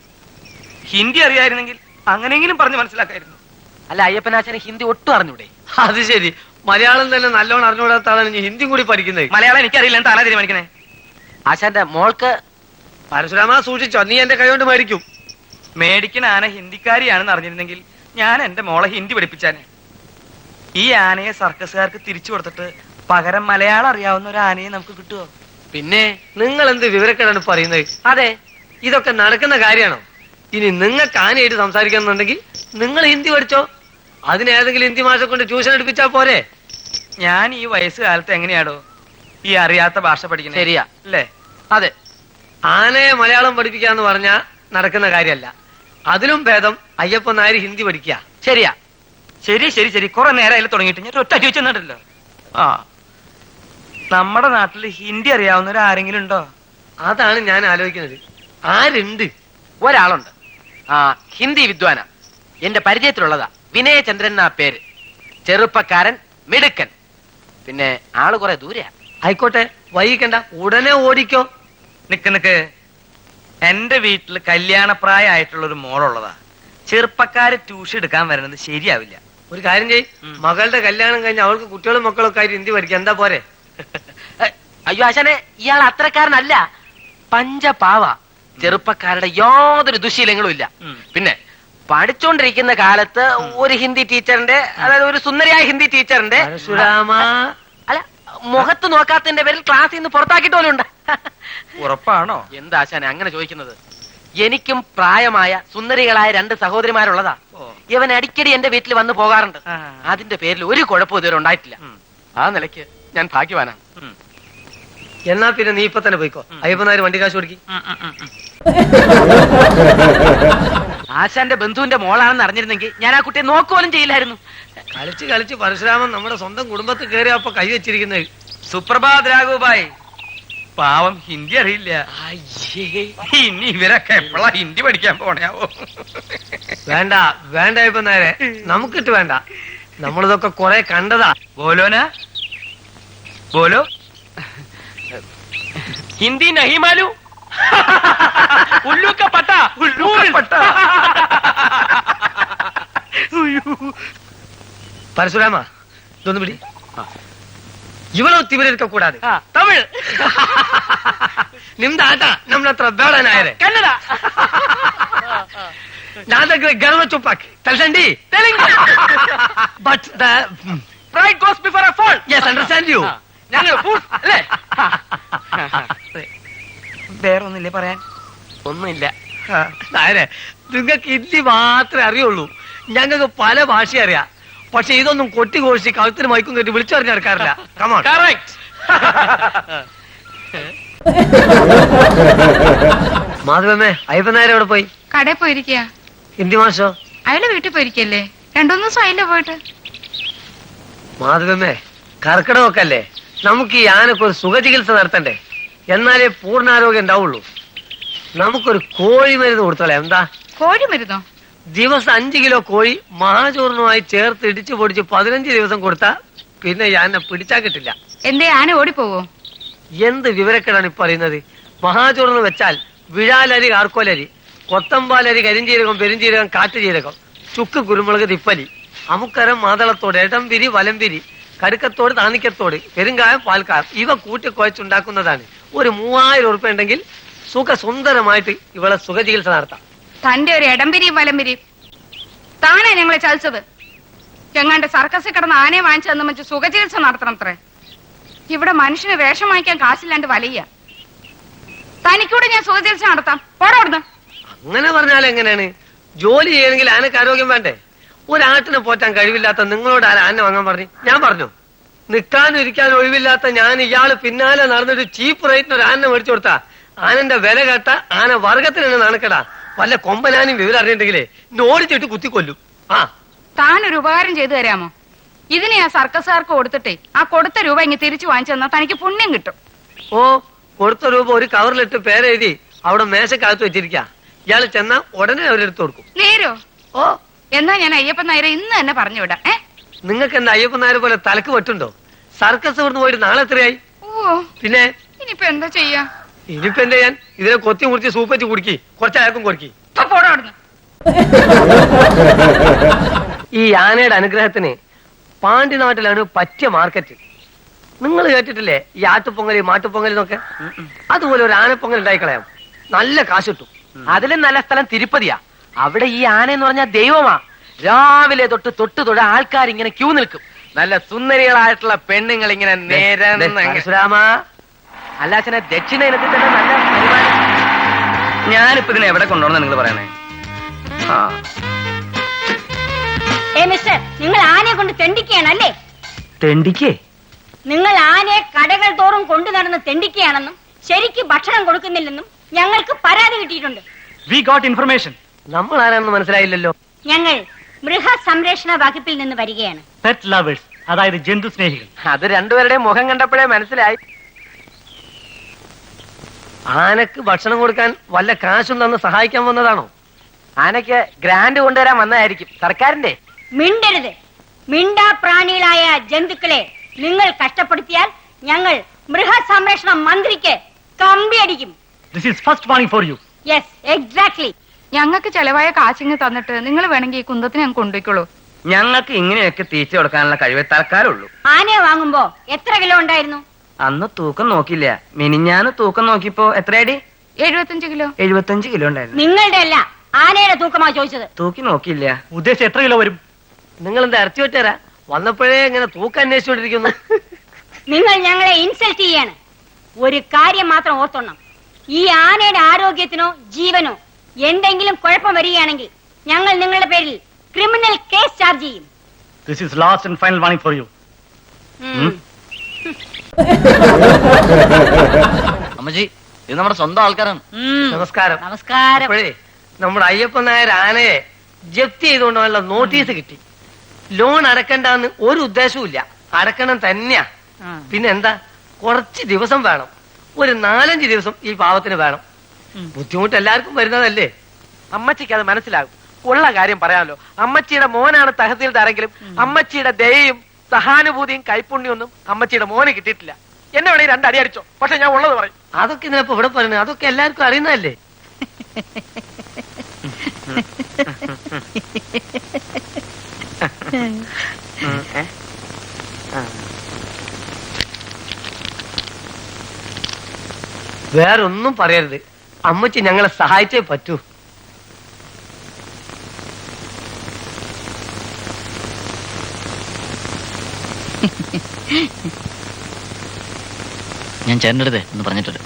ഹിന്ദി അറിയായിരുന്നെങ്കിൽ അങ്ങനെയെങ്കിലും പറഞ്ഞ് മനസ്സിലാക്കായിരുന്നു. അല്ല, അയ്യപ്പനാശാന് ഹിന്ദി ഒട്ടും അറിഞ്ഞൂടെ? അത് ശരി. മലയാളം തന്നെ നല്ലോണം അറിഞ്ഞുകൂടാത്ത ആളാണ് ഹിന്ദി കൂടി പഠിക്കുന്നത്. മലയാളം എനിക്കറിയില്ല. എന്താ തീരുമാനിക്കണേ? ആശാന്റെ മോൾക്ക് പരശുരാമ സൂക്ഷിച്ചോ, നീ എന്റെ കൈ കൊണ്ട് മേടിക്കും. മേടിക്കുന്ന ആന ഹിന്ദിക്കാരിയാണെന്ന് അറിഞ്ഞിരുന്നെങ്കിൽ ഞാൻ എന്റെ മോളെ ഹിന്ദി പഠിപ്പിച്ചാനെ. ഈ ആനയെ സർക്കസുകാർക്ക് തിരിച്ചു കൊടുത്തിട്ട് പകരം മലയാളം അറിയാവുന്ന ഒരു ആനയെ നമുക്ക് കിട്ടുമോ? പിന്നെ നിങ്ങൾ എന്ത് വിവരക്കേടാണ് പറയുന്നത്? അതെ, ഇതൊക്കെ നടക്കുന്ന കാര്യമാണോ? ഇനി നിങ്ങൾക്ക് ആനയായിട്ട് സംസാരിക്കുന്നുണ്ടെങ്കിൽ നിങ്ങൾ ഹിന്ദി പഠിച്ചോ. അതിനേതെങ്കിലും ഹിന്ദി ഭാഷ കൊണ്ട് ട്യൂഷൻ എടുപ്പിച്ചാ പോരെ. ഞാൻ ഈ വയസ്സുകാലത്ത് എങ്ങനെയാടോ ഈ അറിയാത്ത ഭാഷ പഠിക്കുന്നത്? ശരിയാ അല്ലേ? അതെ. ആനയെ മലയാളം പഠിപ്പിക്കാന്ന് പറഞ്ഞാ നടക്കുന്ന കാര്യമല്ല. അതിലും ഭേദം അയ്യപ്പൻ നായർ ഹിന്ദി പഠിക്കുക. ശരിയാ. ശരി ശരി ശരി. കുറെ നേരം തുടങ്ങിയിട്ട് ഞാൻ ഒറ്റ ചോദിച്ചെന്നിട്ടല്ലോ. ആ, നമ്മുടെ നാട്ടിൽ ഹിന്ദി അറിയാവുന്നവർ ആരെങ്കിലും ഉണ്ടോ? അതാണ് ഞാൻ ആലോചിക്കുന്നത്. ആരുണ്ട്? ഒരാളുണ്ട്. ആ, ഹിന്ദി വിദ്വാന. എന്റെ പരിചയത്തിലുള്ളതാ. വിനയചന്ദ്രൻ എന്നാ പേര്. ചെറുപ്പക്കാരൻ, മിടുക്കൻ. പിന്നെ ആള് കുറെ ദൂരെയാ. ആയിക്കോട്ടെ, വൈകിക്കണ്ട, ഉടനെ ഓടിക്കോ. നിക്ക്. എന്റെ വീട്ടിൽ കല്യാണപ്രായമായിട്ടുള്ള ഒരു മോളുള്ളതാ. ചെറുപ്പക്കാര് ട്യൂഷൻ എടുക്കാൻ വരുന്നത് ശരിയാവില്ല. ഒരു കാര്യം ചെയ്, മകളുടെ കല്യാണം കഴിഞ്ഞ് അവൾക്ക് കുട്ടികളും മക്കളൊക്കെ ആയിട്ട് ഹിന്ദി പഠിക്കാം. എന്താ പോരെ? അയ്യോ ആശാനെ, ഇയാൾ അത്രക്കാരനല്ല. പഞ്ചപാവ. ചെറുപ്പക്കാരുടെ യാതൊരു ദുശീലങ്ങളും ഇല്ല. പിന്നെ പഠിച്ചോണ്ടിരിക്കുന്ന കാലത്ത് ഒരു ഹിന്ദി ടീച്ചറിന്റെ, അതായത് ഒരു സുന്ദരിയായ ഹിന്ദി ടീച്ചറിന്റെ അല്ല, മുഖത്ത് നോക്കാത്തതിന്റെ പേരിൽ ക്ലാസ്സിൽ നിന്ന് പുറത്താക്കിയിട്ട് പോലും ഉണ്ട്. ഉറപ്പാണോ? എന്താ ആശാനെ അങ്ങനെ ചോദിക്കുന്നത്? എനിക്കും പ്രായമായ സുന്ദരികളായ 2 സഹോദരിമാരുള്ളതാ. ഇവൻ അടിക്കടി എന്റെ വീട്ടിൽ വന്ന് പോകാറുണ്ട്. അതിന്റെ പേരിൽ ഒരു കുഴപ്പം ഇതുവരെ ഉണ്ടായിട്ടില്ല. ആ നിലയ്ക്ക് ഞാൻ ഭാഗ്യവാനാണ്. എന്നാ പിന്നെ നീ ഇപ്പൊ തന്നെ പോയിക്കോ. അയ്യപ്പനായർ വണ്ടി കാശ് കൊടുക്കി. ആശാന്റെ ബന്ധുവിന്റെ മോളാണെന്ന് അറിഞ്ഞിരുന്നെങ്കിൽ ഞാൻ ആ കുട്ടിയെ നോക്കുപോലും ചെയ്യില്ലായിരുന്നു. കളിച്ച് കളിച്ച് പരശുരാമൻ നമ്മുടെ സ്വന്തം കുടുംബത്തിൽ കയറിയപ്പോ കൈ വെച്ചിരിക്കുന്നത്. സുപ്രഭാത് രാഘുബായ്. പാവം ഹിന്ദി അറിയില്ല. ഇനി ഇവരൊക്കെ എപ്പോഴാ ഹിന്ദി പഠിക്കാൻ പോണയാവോ? വേണ്ട വേണ്ട, ഇപ്പൊ നേരെ നമുക്കിട്ട് വേണ്ട. നമ്മളിതൊക്കെ കുറെ കണ്ടതാ. ബോലോന ബോലോ ഹിന്ദി നഹി മാലൂ ഉല്ലു കാ പട്ടാ ഉല്ലു കാ പട്ടാ. പരശുരാമ ഇതൊന്നു പിടി. ഇവളോ തിമിരക്ക കൂടാതെ തമിഴ് ನಿಮ್ದ ಆಟ ನಮ್ನ ಹತ್ರ ಬೇಡ ನಾಯರೆ. ಕನ್ನಡ నా దగ్గర గర్వ చూపాకి తెలుసండి. Telugu but the pride goes before a fall. yes understand you. ഞങ്ങൾ അല്ലേ? വേറൊന്നില്ലേ പറയാൻ? ഒന്നുമില്ല. നായരെ നിങ്ങൾക്ക് ഹിന്ദി മാത്രമേ അറിയുള്ളൂ. ഞങ്ങൾക്ക് പല ഭാഷ അറിയാം. പക്ഷെ ഇതൊന്നും കൊട്ടി കോഴിച്ച് കഴുത്തിന് മയക്കും കെട്ടി വിളിച്ചു പറഞ്ഞ് നടക്കാറില്ല. കമോൺ. Correct. മാധവമ്മേ അയ്യപ്പൻ നായർ എവിടെ പോയി? കടയിൽ പോയിരിക്കുക. ഹിന്ദി മാഷോ? അയാള് വീട്ടിൽ പോയിരിക്കല്ലേ? 2-3 ദിവസം ആയില്ലേ പോയിട്ട്? മാധവമ്മേ കർക്കിടകമൊക്കെ അല്ലേ, നമുക്ക് ഈ ആനക്ക് ഒരു സുഖചികിത്സ നടത്തണ്ടേ? എന്നാലേ പൂർണ്ണാരോഗ്യം ഉണ്ടാവുള്ളൂ. നമുക്കൊരു കോഴി മരുന്ന് കൊടുത്തോളെ. എന്താ? കോഴി മരുന്നോ? ദിവസം 5 കിലോ കോഴി മഹാചൂർണമായി ചേർത്ത് ഇടിച്ചു പൊടിച്ച് 15 ദിവസം കൊടുത്താ പിന്നെ ആന പിടിച്ചാ കിട്ടില്ല. എന്തേ ആന ഓടിപ്പോവോ? എന്ത് വിവരക്കേടാണ് ഇപ്പൊ പറയുന്നത്? മഹാചൂർണം വെച്ചാൽ വിഴാലരി, കാർക്കോലരി, കൊത്തമ്പാലരി, കരിഞ്ചീരകം, പെരുംജീരകം, കാട്ടുജീരകം, ചുക്ക്, കുരുമുളക്, തിപ്പലി, അമുക്കരം, മാതളത്തോട്, എടംപിരി, വലംപിരി, കടുക്കത്തോട്, താന്നിക്കത്തോട്, പെരുങ്കായം, പാൽക്കായം ഇവ കൂട്ടി കുഴച്ചുണ്ടാക്കുന്നതാണ്. ഒരു 3000 ഉറുപ്പ ഉണ്ടെങ്കിൽ സുഖസുന്ദരമായിട്ട് ഇവളെ സുഖചികിത്സ നടത്താം. തന്റെ ഒരു ഇടംപിരിയും വലംപിരിയും താനാ ഞങ്ങളെ ചതിച്ചത്. എങ്ങാണ്ട് സർക്കസിൽ കിടന്ന് ആനയെ വാങ്ങിച്ചു തന്നു വെച്ച് സുഖചികിത്സ നടത്തണം അത്രേ. ഇവിടെ മനുഷ്യന് വേഷം വാങ്ങിക്കാൻ കാശില്ലാണ്ട് വലയ്യ. തനിക്കൂടെ ഞാൻ സുഖചികിത്സ നടത്താം. പോടോടുന്നു. അങ്ങനെ പറഞ്ഞാൽ എങ്ങനെയാണ്? ജോലി ചെയ്യണമെങ്കിൽ ആനക്ക് ആരോഗ്യം വേണ്ടേ? ഒരാട്ടിനെ പോറ്റാൻ കഴിവില്ലാത്ത നിങ്ങളോട് ആന വാങ്ങാൻ പറഞ്ഞു? ഞാൻ പറഞ്ഞു? നിൽക്കാനും ഇരിക്കാനും ഒഴിവില്ലാത്ത ഞാൻ ഇയാള് പിന്നാലെ നടന്നിട്ട് ചീപ്പ് റേറ്റിന് ഒരു ആനനെ മേടിച്ചു കൊടുത്താ ആനന്റെ വില കേട്ട ആന വർഗത്തിന് നാണക്കെടാ. വല്ല കൊമ്പനാനും വിവരം അറിഞ്ഞിട്ടുണ്ടെങ്കിലേ ഓടിച്ചിട്ട് കുത്തിക്കൊല്ലും. ആ താനൊരു ഉപകാരം ചെയ്തു തരാമോ? ഇതിനെ ആ സർക്കസുകാർക്ക് കൊടുത്തിട്ടേ ആ കൊടുത്ത രൂപ ഇങ്ങനെ തിരിച്ചു വാങ്ങിച്ചു തന്നാൽ തനിക്ക് പുണ്യം കിട്ടും. ഓ, കൊടുത്ത രൂപ ഒരു കവറിലിട്ട് പേരെഴുതി അവിടെ മേശക്കകത്ത് വെച്ചിരിക്ക. ഇയാള് ചെന്നാ ഉടനെ അവരെടുത്ത് കൊടുക്കും. നേരോ? ഓ, എന്നാ ഞാൻ അയ്യപ്പൻ നായരെ ഇന്ന് തന്നെ പറഞ്ഞു വിടാം. നിങ്ങൾക്ക് എന്താ അയ്യപ്പൻ നായരെ പോലെ തലക്ക് വെട്ടുണ്ടോ? സർക്കസ് ഇവിടുന്ന് പോയിട്ട് നാളെ എത്രയായി? ഓ, പിന്നെ ഇനിയിപ്പോ എന്താ ചെയ്യാ? ഇനിയിപ്പോ എന്താ ചെയ്യാൻ? ഇതിനെ കൊത്തി മുറിച്ച് സൂപ്പറ്റി കുടിക്കി, കുറച്ചയാൾക്കും കൊടുക്കി. ഈ ആനയുടെ അനുഗ്രഹത്തിന് പാണ്ഡ്യനാട്ടിലാണ് പറ്റിയ മാർക്കറ്റ്. നിങ്ങൾ കേട്ടിട്ടില്ലേ ഈ ആട്ടുപൊങ്കൽ, മാട്ടുപൊങ്കൽ എന്നൊക്കെ? അതുപോലെ ഒരു ആനപ്പൊങ്കൽ ഉണ്ടായിക്കളയാം, നല്ല കാശ് കിട്ടും. അതിലും നല്ല സ്ഥലം തിരുപ്പതിയാ. അവിടെ ഈ ആന എന്ന് പറഞ്ഞാൽ ദൈവമാ. രാവിലെ തൊട്ട് തൊട്ട് ആൾക്കാർ ഇങ്ങനെ ക്യൂ നിൽക്കും. നല്ല സുന്ദരികളായിട്ടുള്ള പെണ്ണുങ്ങൾ ഇങ്ങനെ നേരെ അല്ലാച്ചനെ ദക്ഷിണ ഇനത്തിൽ തന്നെ നല്ല പരിപാടി. ഞാനിപ്പോ ഇതിനെ എവിടെ കൊണ്ടുപോകണം നിങ്ങൾ പറയണേ? മിസ്റ്റർ, നിങ്ങൾ ആനയെ കൊണ്ട് തെണ്ടിക്കുകയാണല്ലേ? തെണ്ടിക്കേ? നിങ്ങൾ ആനയെ കടകൾ തോറും കൊണ്ടു നടന്ന് തെണ്ടിക്കുകയാണെന്നും ശരിക്ക് ഭക്ഷണം കൊടുക്കുന്നില്ലെന്നും ഞങ്ങൾക്ക് പരാതി കിട്ടിയിട്ടുണ്ട്. We got information. നമ്മൾ ആരാണെന്ന് മനസ്സിലായില്ലല്ലോ. ഞങ്ങൾ മൃഗസംരക്ഷണ വകുപ്പിൽ നിന്ന് വരികയാണ്. പെറ്റ് ലവേഴ്സ്, അതായത് ജന്തു സ്നേഹികൾ. അത് രണ്ടുപേരുടെയും മുഖം കണ്ടപ്പോഴേ മനസ്സിലായി. ആനക്ക് ഭക്ഷണം കൊടുക്കാൻ വല്ല കാശും തന്ന് സഹായിക്കാൻ വന്നതാണോ? ആനയ്ക്ക് ഗ്രാൻഡ് കൊണ്ടുവരാൻ വന്നതായിരിക്കും, സർക്കാരിന്റെ. മിണ്ടരുത്. മിണ്ടാ പ്രാണികളായ ജന്തുക്കളെ നിങ്ങൾ കഷ്ടപ്പെടുത്തിയാൽ ഞങ്ങൾ മൃഗസംരക്ഷണ മന്ത്രിക്ക് കമ്പി അടിക്കും. This is first warning for you. Yes, exactly. ഞങ്ങൾക്ക് ചെലവായ കാശിങ് തന്നിട്ട് നിങ്ങൾ വേണമെങ്കിൽ ഈ കുന്തത്തിന് ഞങ്ങൾക്ക് കൊണ്ടുപോയിക്കോളൂ. ഞങ്ങൾക്ക് ഇങ്ങനെയൊക്കെ തീറ്റ കൊടുക്കാനുള്ള കഴിവേ തൽക്കാലമുള്ളൂ. ആനയെ വാങ്ങുമ്പോ എത്ര കിലോ ഉണ്ടായിരുന്നു? അന്ന് തൂക്കം നോക്കില്ല. മിനിഞ്ഞാന്ന് തൂക്കം നോക്കിയപ്പോ എത്രയടി? 75 കിലോ. 75 കിലോ ഉണ്ടായിരുന്നു. നിങ്ങളുടെ അല്ല, ആനയുടെ തൂക്കമാ ചോദിച്ചത്. തൂക്കി നോക്കിയില്ല. ഉദ്ദേശം എത്ര കിലോ വരും? നിങ്ങൾ എന്താ ഇറച്ചി വെച്ചേരാ? വന്നപ്പോഴേ ഇങ്ങനെ തൂക്കം അന്വേഷിച്ചോണ്ടിരിക്കുന്നു. നിങ്ങൾ ഞങ്ങളെ ഇൻസൾട്ട് ചെയ്യാണ്. ഒരു കാര്യം മാത്രം ഓർത്തോണം, ഈ ആനയുടെ ആരോഗ്യത്തിനോ ജീവനോ എന്തെങ്കിലും കുഴപ്പം വരികയാണെങ്കിൽ ഞങ്ങൾ നിങ്ങളുടെ പേരിൽ ക്രിമിനൽ കേസ് ചാർജ് ചെയ്യും. This is last and final warning for you. Ammaji, ഇത് നമ്മുടെ സ്വന്തം ആൾക്കാരാണ്. നമസ്കാരം. നമസ്കാരം. അപ്പോഴേ നമ്മുടെ അയ്യപ്പൻ നായർ ആനയെ ജപ്തി ചെയ്തുകൊണ്ടുള്ള നോട്ടീസ് കിട്ടി. ലോൺ അടക്കണ്ടെന്ന് ഒരു ഉദ്ദേശവും ഇല്ല, അടക്കണം തന്നെയാ. പിന്നെ എന്താ, കുറച്ച് ദിവസം വേണം, ഒരു 4-5 ദിവസം ഈ പാവത്തിന് വേണം. ബുദ്ധിമുട്ട് എല്ലാവർക്കും വരുന്നതല്ലേ. അമ്മച്ചിക്ക് അത് മനസ്സിലാകും. ഉള്ള കാര്യം പറയാമല്ലോ, അമ്മച്ചിയുടെ മോനാണ് തഹസീൽദാരെങ്കിലും അമ്മച്ചിയുടെ ദയയും സഹാനുഭൂതിയും കൈപ്പുണ്യൊന്നും അമ്മച്ചിയുടെ മോന് കിട്ടിയിട്ടില്ല. എന്നെ വേണേ രണ്ടടി അടിച്ചോ, പക്ഷെ ഞാൻ ഉള്ളത് പറയും. അതൊക്കെ ഇതിനപ്പോ ഇവിടെ പറഞ്ഞു, അതൊക്കെ എല്ലാവർക്കും അറിയുന്നതല്ലേ. വേറൊന്നും പറയരുത്, അമ്മച്ചി ഞങ്ങളെ സഹായിച്ചേ പറ്റൂ. ഞാൻ ചേട്ടൻ്റെ അടുത്ത് എന്ന് പറഞ്ഞിട്ടുണ്ട്.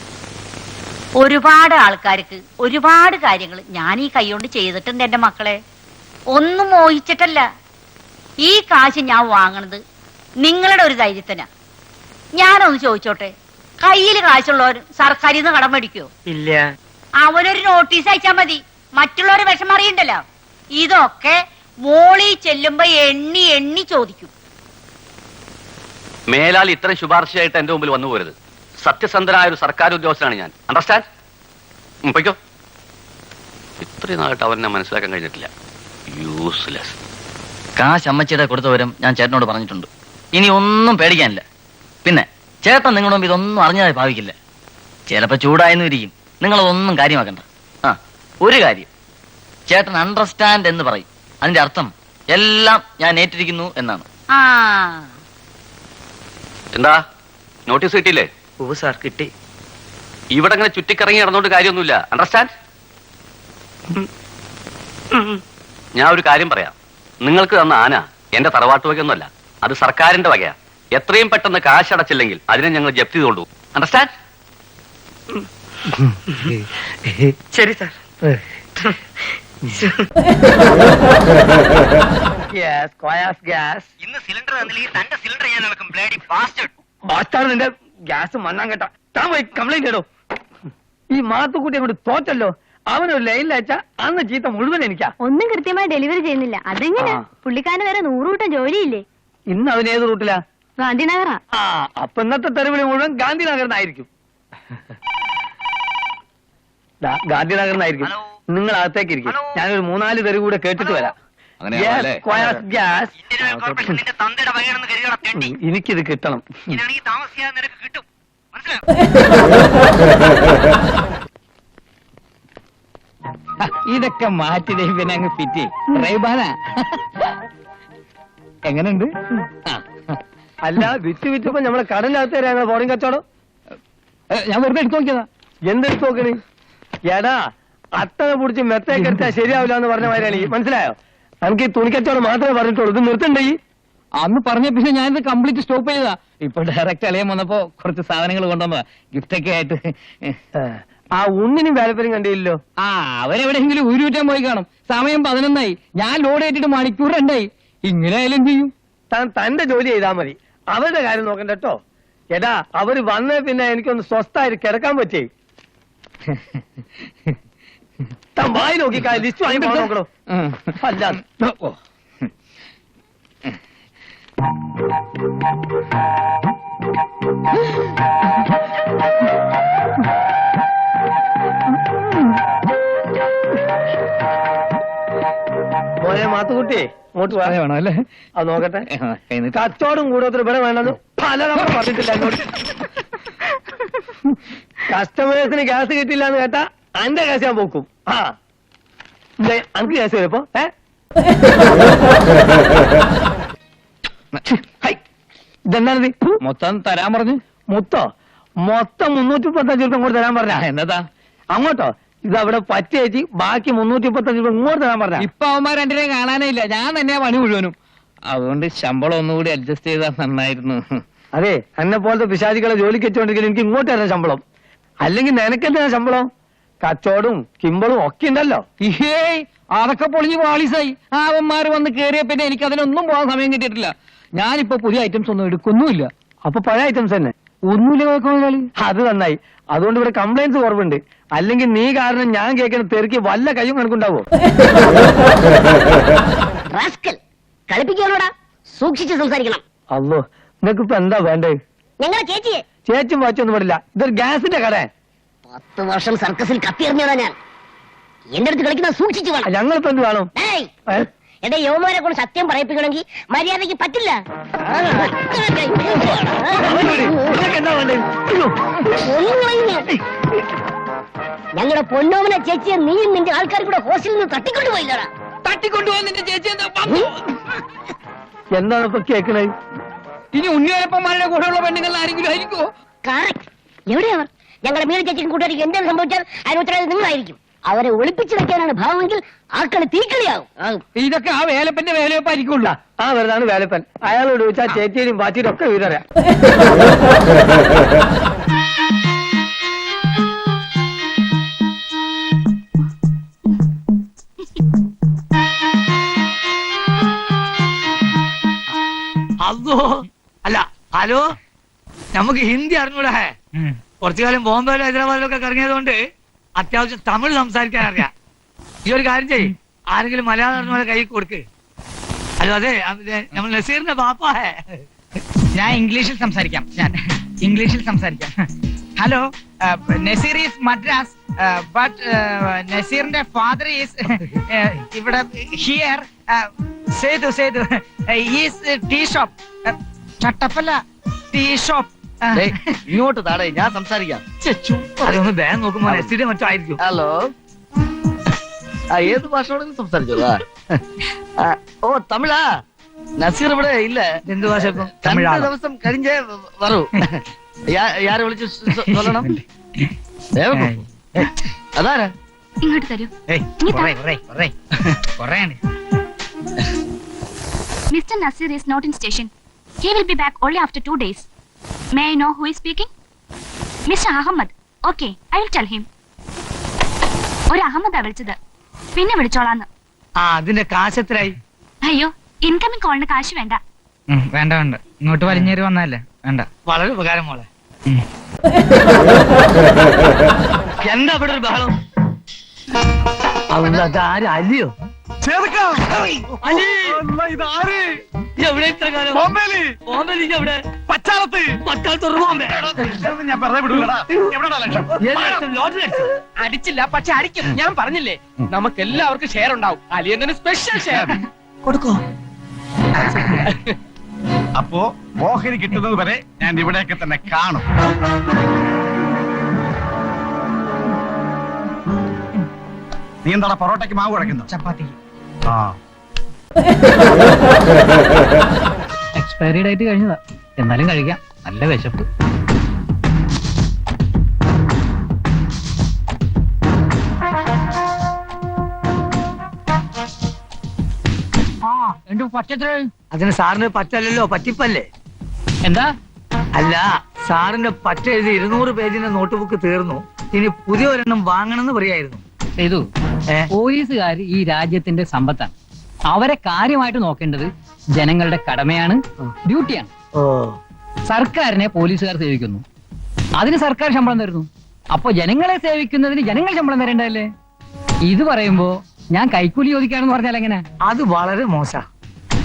ഒരുപാട് ആൾക്കാർക്ക് ഒരുപാട് കാര്യങ്ങൾ ഞാൻ ഈ കൈകൊണ്ട് ചെയ്തിട്ടുണ്ട് എന്റെ മക്കളെ. ഒന്നും മോഹിച്ചിട്ടല്ല. ഈ കാശ് ഞാൻ വാങ്ങണത് നിങ്ങളുടെ ഒരു ധൈര്യത്തിനാ. ഞാനൊന്ന് ചോദിച്ചോട്ടെ, കയ്യിൽ കാശുള്ളവർ സർക്കാരിൽ നിന്ന് കടം മേടിക്കോ? ഇല്ല. അവനൊരു നോട്ടീസ് അയച്ചാ മതി, മറ്റുള്ളവരെ വിഷമം അറിയണ്ടല്ലോ. ഇതൊക്കെ മോളി ചെല്ലുമ്പോ എണ്ണി എണ്ണി ചോദിക്കും. മേലാൽ ഇത്ര ശുപാർശയായിട്ട് എന്റെ മുമ്പിൽ വന്നു പോരുത്. സത്യസന്ധനായ ഒരു സർക്കാർ ഉദ്യോഗസ്ഥനാണ് ഞാൻ. അണ്ടർസ്റ്റാൻഡ്? പൊയ്ക്കോ. ഇത്രയും നാളായിട്ട് അവനെ മനസ്സിലാക്കാൻ കഴിഞ്ഞിട്ടില്ല. യൂസ്ലെസ്. കാശ് അമ്മച്ചിയുടെ കൊടുത്ത വിവരം ഞാൻ ചേട്ടനോട് പറഞ്ഞിട്ടുണ്ട്. ഇനി ഒന്നും പേടിക്കാനില്ല. പിന്നെ ചേട്ടൻ നിങ്ങളുടെ മുമ്പ് ഇതൊന്നും അറിഞ്ഞതായി ഭാവിക്കില്ല. ചിലപ്പോ ചൂടായെന്നും ഇരിക്കും. നിങ്ങളതൊന്നും കാര്യമാക്കണ്ട. ആ, ഒരു കാര്യം, ചേട്ടൻ അണ്ടർസ്റ്റാൻഡ് എന്ന് പറയും. അതിന്റെ അർത്ഥം എല്ലാം ഞാൻ ഏറ്റിരിക്കുന്നു എന്നാണ്. എന്താ നോട്ടീസ് കിട്ടിയില്ലേ? ഓ സാർ, കിട്ടി. ഇവിടെ ഇങ്ങനെ ചുറ്റിക്കറങ്ങി നടന്നോണ്ട് കാര്യമൊന്നുമില്ല. അണ്ടർസ്റ്റാൻഡ്? ഞാൻ ഒരു കാര്യം പറയാം. നിങ്ങൾക്ക് തന്ന ആന എന്റെ തറവാട്ട് വകയൊന്നുമല്ല, അത് സർക്കാരിന്റെ വകയാ. എത്രയും പെട്ടെന്ന് കാശ് അടച്ചില്ലെങ്കിൽ അതിനെ ഞങ്ങൾ ജപ്തി ചെയ്തോളൂ. അണ്ടർസ്റ്റാൻഡ്? ശരി സാർ. ഇന്ന് സിലിണ്ടർ തന്നില്ലെങ്കിൽ തന്റെ സിലിണ്ടർ ഞാൻ നടക്കും. Bloody bastard. ബാസ്റ്റാർഡ് നിന്റെ ഗ്യാസ് മണ്ണാൻ കേട്ടാ. താൻ പോയി കംപ്ലൈന്റ് ഇടോ. ഈ മാത്തുക്കുട്ടി അങ്ങോട്ട് തോറ്റല്ലോ. അവനൊരു ലൈനിൽ അയച്ചാ അന്ന് ചീത്ത മുഴുവൻ എനിക്കാ. ഒന്നും കൃത്യമായി ഡെലിവറി ചെയ്യുന്നില്ല. അതെങ്ങനെ? പുള്ളിക്കാരന് വേറെ 100 കൂട്ടം ജോലിയില്ലേ? ഇന്ന് അവൻ ഏത് റൂട്ടിലാ? ഗാന്ധിനഗറാ. ആ, അപ്പൊ ഇന്നത്തെ തെരുവിളി മുഴുവൻ ഗാന്ധിനഗറിനായിരിക്കും. ഗാന്ധിനഗറിനായിരിക്കും. നിങ്ങൾ അകത്തേക്ക് ഇരിക്കും. ഞാനൊരു 3-4 തെരുവ് കൂടെ കേട്ടിട്ട് വരാം. എനിക്കിത് കിട്ടണം. ഇതൊക്കെ മാറ്റി പിന്നെ അങ്ങ് ഫിറ്റ് റൈബാന എങ്ങനെയുണ്ട്? അല്ല, വിറ്റ് വിറ്റപ്പോ നമ്മളെ കടലിനകത്ത് തരാ ഫോറിൻ കച്ചവടം. ഞാൻ വെറുതെ എടുത്തു നോക്കിയതാ. എന്തെടുത്ത് നോക്കണേ? എടാ, അട്ടനെ പിടിച്ച് മെത്തേക്കെടുത്താൽ ശരിയാവില്ല എന്ന് പറഞ്ഞ മാതിരിയാണ്. മനസ്സിലായോ? നമുക്ക് ഈ തുണിക്കച്ചവടം മാത്രമേ പറഞ്ഞിട്ടുള്ളൂ. ഇത് നിർത്തണ്ടേ? അന്ന് പറഞ്ഞ പിന്നെ ഞാനിത് കംപ്ലീറ്റ് സ്റ്റോപ്പ് ചെയ്തതാ. ഇപ്പൊ ഡയറക്റ്റ് അളിയാൻ വന്നപ്പോ കുറച്ച് സാധനങ്ങൾ കൊണ്ടുവന്നതാ, ഗിഫ്റ്റ് ഒക്കെ ആയിട്ട്. ആ ഒന്നിനും വേലപ്പരും കണ്ടില്ലല്ലോ. ആ, അവരെവിടെയെങ്കിലും ഊരുറ്റാൻ പോയി കാണും. സമയം 11 ഞാൻ ലോഡ് ഏറ്റിട്ട് മണിക്കൂർ 2 ഇങ്ങനെ ആയാലും ചെയ്യും. താൻ തന്റെ ജോലി ചെയ്താൽ മതി, അവരുടെ കാര്യം നോക്കണ്ട കേട്ടോ. എടാ, അവര് വന്ന പിന്നെ എനിക്കൊന്ന് സ്വസ്ഥായിട്ട് കിടക്കാൻ പറ്റേ. താൻ വായി നോക്കി ലിസ്റ്റ് വാങ്ങി നോക്കണോ? അല്ല, മോനെ മാത്തുക്കുട്ടി, ഇങ്ങോട്ട് വേണം അല്ലേ? അത് നോക്കട്ടെ. കച്ചവടം കൂടുതൽ ഇവിടെ വേണമെന്ന് പലതവണ പറഞ്ഞിട്ടില്ല എന്നോട്. കസ്റ്റമേഴ്സിന് ഗ്യാസ് കിട്ടില്ല എന്ന് കേട്ടാ അന്റെ ഗ്യാസ് ഞാൻ പോക്കും. ആ, അനക്ക് ഗ്യാസ് വരും ഇപ്പൊ. ഇതെന്താണ്? മൊത്തം തരാൻ പറഞ്ഞു. മൊത്തം 335 രൂപ ഇങ്ങോട്ട് തരാൻ പറഞ്ഞ. എന്നതാ? അങ്ങോട്ടോ? ഇതവിടെ പറ്റേച്ചി ബാക്കി 335 രൂപ ഇങ്ങോട്ട് തരാൻ പറഞ്ഞ. ഇപ്പൊ അവന്മാർ രണ്ടിനെയും കാണാനേ ഇല്ല. ഞാൻ തന്നെയാ പണി മുഴുവനും. അതുകൊണ്ട് ശമ്പളം ഒന്നുകൂടി അഡ്ജസ്റ്റ് ചെയ്താൽ നന്നായിരുന്നു. അതെ, എന്നെ പോലത്തെ പിശാചികളെ ജോലിക്ക് വെച്ചോണ്ടെങ്കിൽ എനിക്ക് ഇങ്ങോട്ട് തരാൻ ശമ്പളം. അല്ലെങ്കിൽ നിനക്കെന്തിനാ ശമ്പളം? കച്ചവടവും കിമ്പളും ഒക്കെ ഉണ്ടല്ലോ. അതൊക്കെ പൊളിഞ്ഞ് പാളീസായി. അവന്മാര് വന്ന് കേറിയ പിന്നെ എനിക്ക് അതിനൊന്നും പോകാൻ സമയം കിട്ടിയിട്ടില്ല. ഞാനിപ്പോ പുതിയ ഐറ്റംസ് ഒന്നും എടുക്കൊന്നുമില്ല. അപ്പൊ പഴയ ഐറ്റംസ് തന്നെ ഒന്നുമില്ല. അത് നന്നായി. അതുകൊണ്ട് ഇവിടെ കംപ്ലൈന്റ്സ് കുറവുണ്ട്. അല്ലെങ്കിൽ നീ കാരണം ഞാൻ കേൾക്കുന്ന തെറുക്കി വല്ല കയ്യും കണക്കുണ്ടാവോ? കളിപ്പിക്കാനോടാ, സൂക്ഷിച്ച് സംസാരിക്കണം. അല്ലോ, നിനക്ക് ഇപ്പൊ എന്താ വേണ്ടേ? ഞങ്ങളെ ചേച്ചിയെ. ചേച്ചും വാച്ചൊന്നും പാടില്ല. ഇതൊരു ഗ്യാസിന്റെ കട. 10 വർഷം സർക്കസിൽ കത്തിയെറിഞ്ഞതാ ഞാൻ. എന്റെ അടുത്ത് കളിക്കുന്ന സൂക്ഷിച്ചു വേണം. ഞങ്ങളിപ്പോ എന്ത് കാണും? എന്റെ യൗമാരെ കൊണ്ട് സത്യം പറയിപ്പിക്കണമെങ്കിൽ മര്യാദയ്ക്ക് പറ്റില്ല. ഞങ്ങളുടെ പൊന്നോമന ചേച്ചിയെ നീയും നിന്റെ ആൾക്കാർ കൂടെ ഹോസ്റ്റലിൽ നിന്ന് തട്ടിക്കൊണ്ടുപോയില്ലടാ. തട്ടിക്കൊണ്ടുപോകാൻ നിന്റെ ചേച്ചി എന്താണ് ഇപ്പൊ കേൾക്കണേ? ഇനി ഉണ്ണിയപ്പന്മാരുടെ കൂടെയുള്ള പെണ്ണുങ്ങൾ ആരെങ്കിലും ആയിരിക്കുമോ? എവിടെയാ അവർ? ഞങ്ങളുടെ മീന ചേച്ചിക്കും കൂട്ടുകാരിക്കും എന്തെങ്കിലും സംഭവിച്ചാൽ അതിന് ഉത്തരവാദിത്വം നിങ്ങളായിരിക്കും. അവരെ ഒളിപ്പിച്ചു വെക്കാനാണ് ഭാവമെങ്കിൽ ആ കളി തീക്കളിയാവും. ഇതൊക്കെ ആ വേലപ്പന്റെ വേലയപ്പായിരിക്കുള്ളൂ. ആ വെറുതാണ് വേലപ്പൻ. അയാളോട് ചോദിച്ചാൽ ചേച്ചിയും പാച്ചിയും ഒക്കെ വീതരാ. അതോ അല്ല, ഹലോ, നമുക്ക് ഹിന്ദി അറിഞ്ഞൂടാ. കുറച്ചു കാലം ബോംബെയിലും ഹൈദരാബാദിലൊക്കെ കറങ്ങിയതുകൊണ്ട് അത്യാവശ്യം തമിഴ് സംസാരിക്കാൻ അറിയാം. ഈ ഒരു കാര്യം ചെയ്യ്, ആരെങ്കിലും മലയാളം അറിഞ്ഞ കൈ കൊടുക്ക്. ഹലോ, അതെ, നമ്മൾ നസീറിന്റെ ബാപ്പാ. ഞാൻ ഇംഗ്ലീഷിൽ സംസാരിക്കാം. Hello, Nazeer is Madras, but നസീറിന്റെ ഫാദർ ഈസ് ഇവിടെ here. Sethu is tea shop. ചട്ടപ്പല്ല, ടീ ഷോപ്പ്. ഇങ്ങോട്ട് താടേ, ഞാൻ സംസാരിക്കാം. അതൊന്ന് ബാൻ നോക്കുമ്പോ നസീറിന്റെ മറ്റോ ആയിരിക്കും. ഹലോ, ഏത് ഭാഷയോടെങ്കിലും സംസാരിച്ചോളാ. ഓ, തമിഴാ? നസീർ ഇവിടെ ഇല്ല. എന്ത് ഭാഷ? 2 ദിവസം കഴിഞ്ഞേ വരൂ. യാരെ വിളിച്ച് சொல்லണം? അതാരാ? ഇങ്ങോട്ട് തരൂ. Mr. Nasir is not in station. He will be back only after 2 days. May I know who is speaking? Mr. Ahmad. Okay, I will tell him. ഒരു അഹമ്മദാ വിളിച്ചത്. പിന്നെ വിളിച്ചോളാന്ന്. അതിന്റെ കാശ് എത്രയായി? അയ്യോ, ഇൻകമിംഗ് കോളിന് കാശ് വേണ്ട. വേണ്ട, ഇങ്ങോട്ട് വലിഞ്ഞേറി വന്നല്ലേ. വേണ്ട. വളരെ ഉപകാരം മോളെ. എന്താ ഇവിടെ ഒരു ബഹളം? അതാരും അല്ലയോ? എവിടെ ഇത്ര കാലം? എവിടെ? പച്ചാളത്ത് അടിച്ചില്ല, പക്ഷെ അടിക്കും. ഞാൻ പറഞ്ഞില്ലേ, നമുക്ക് എല്ലാവർക്കും ഷെയർ ഉണ്ടാവും. അലിയന്തിന് സ്പെഷ്യൽ ഷെയർ കൊടുക്കോ. അപ്പോ ഓഹരി കിട്ടുന്നത് വരെ ഞാൻ ഇവിടെയൊക്കെ തന്നെ കാണും. നീ എന്താ പൊറോട്ടയ്ക്ക് മാവ് കുഴക്കുന്നു? ചപ്പാത്തി. ആ, എക്സ്പയറി ഡേറ്റ് കഴിഞ്ഞതാ, എന്നാലും കഴിക്കാം. നല്ല വിശപ്പ്. അതിന് സാറിന് പറ്റല്ലോ, പറ്റിപ്പല്ലേ? എന്താ? അല്ല, സാറിന്റെ പറ്റ എഴുതി 200 പേജിന്റെ നോട്ട് ബുക്ക് തീർന്നു. ഇനി പുതിയ ഒരെണ്ണം വാങ്ങണമെന്ന് പറയായിരുന്നു. ചെയ്തു. പോലീസുകാർ ഈ രാജ്യത്തിന്റെ സമ്പത്താണ്. അവരെ കാര്യമായിട്ട് നോക്കേണ്ടത് ജനങ്ങളുടെ കടമയാണ്, ഡ്യൂട്ടിയാണ്. സർക്കാരിനെ പോലീസുകാർ സേവിക്കുന്നു, അതിന് സർക്കാർ ശമ്പളം തരുന്നു. അപ്പൊ ജനങ്ങളെ സേവിക്കുന്നതിന് ജനങ്ങൾ ശമ്പളം തരേണ്ടതല്ലേ? ഇത് പറയുമ്പോ ഞാൻ കൈക്കൂലി ചോദിക്കാണെന്ന് പറഞ്ഞാൽ എങ്ങനെ? അത് വളരെ മോശ.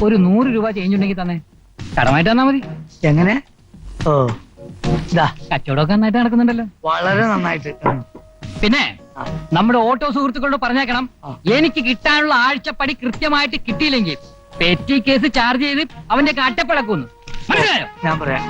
ഒരു 100 രൂപ ചേഞ്ച് ഉണ്ടെങ്കിൽ തന്നെ കടമായിട്ട് തന്നാ മതി. എങ്ങനെ? കച്ചവടമൊക്കെ നന്നായിട്ട് നടക്കുന്നുണ്ടല്ലോ. വളരെ നന്നായിട്ട്. പിന്നെ നമ്മുടെ ഓട്ടോ സുഹൃത്തുക്കളോട് പറഞ്ഞേക്കണം, എനിക്ക് കിട്ടാനുള്ള ആഴ്ചപ്പടി കൃത്യമായിട്ട് കിട്ടിയില്ലെങ്കിൽ പെറ്റി കേസ് ചാർജ് ചെയ്ത് അവന്റെ അട്ടപ്പളക്കുന്നു. മനസ്സിലായോ? ഞാൻ പറയാം.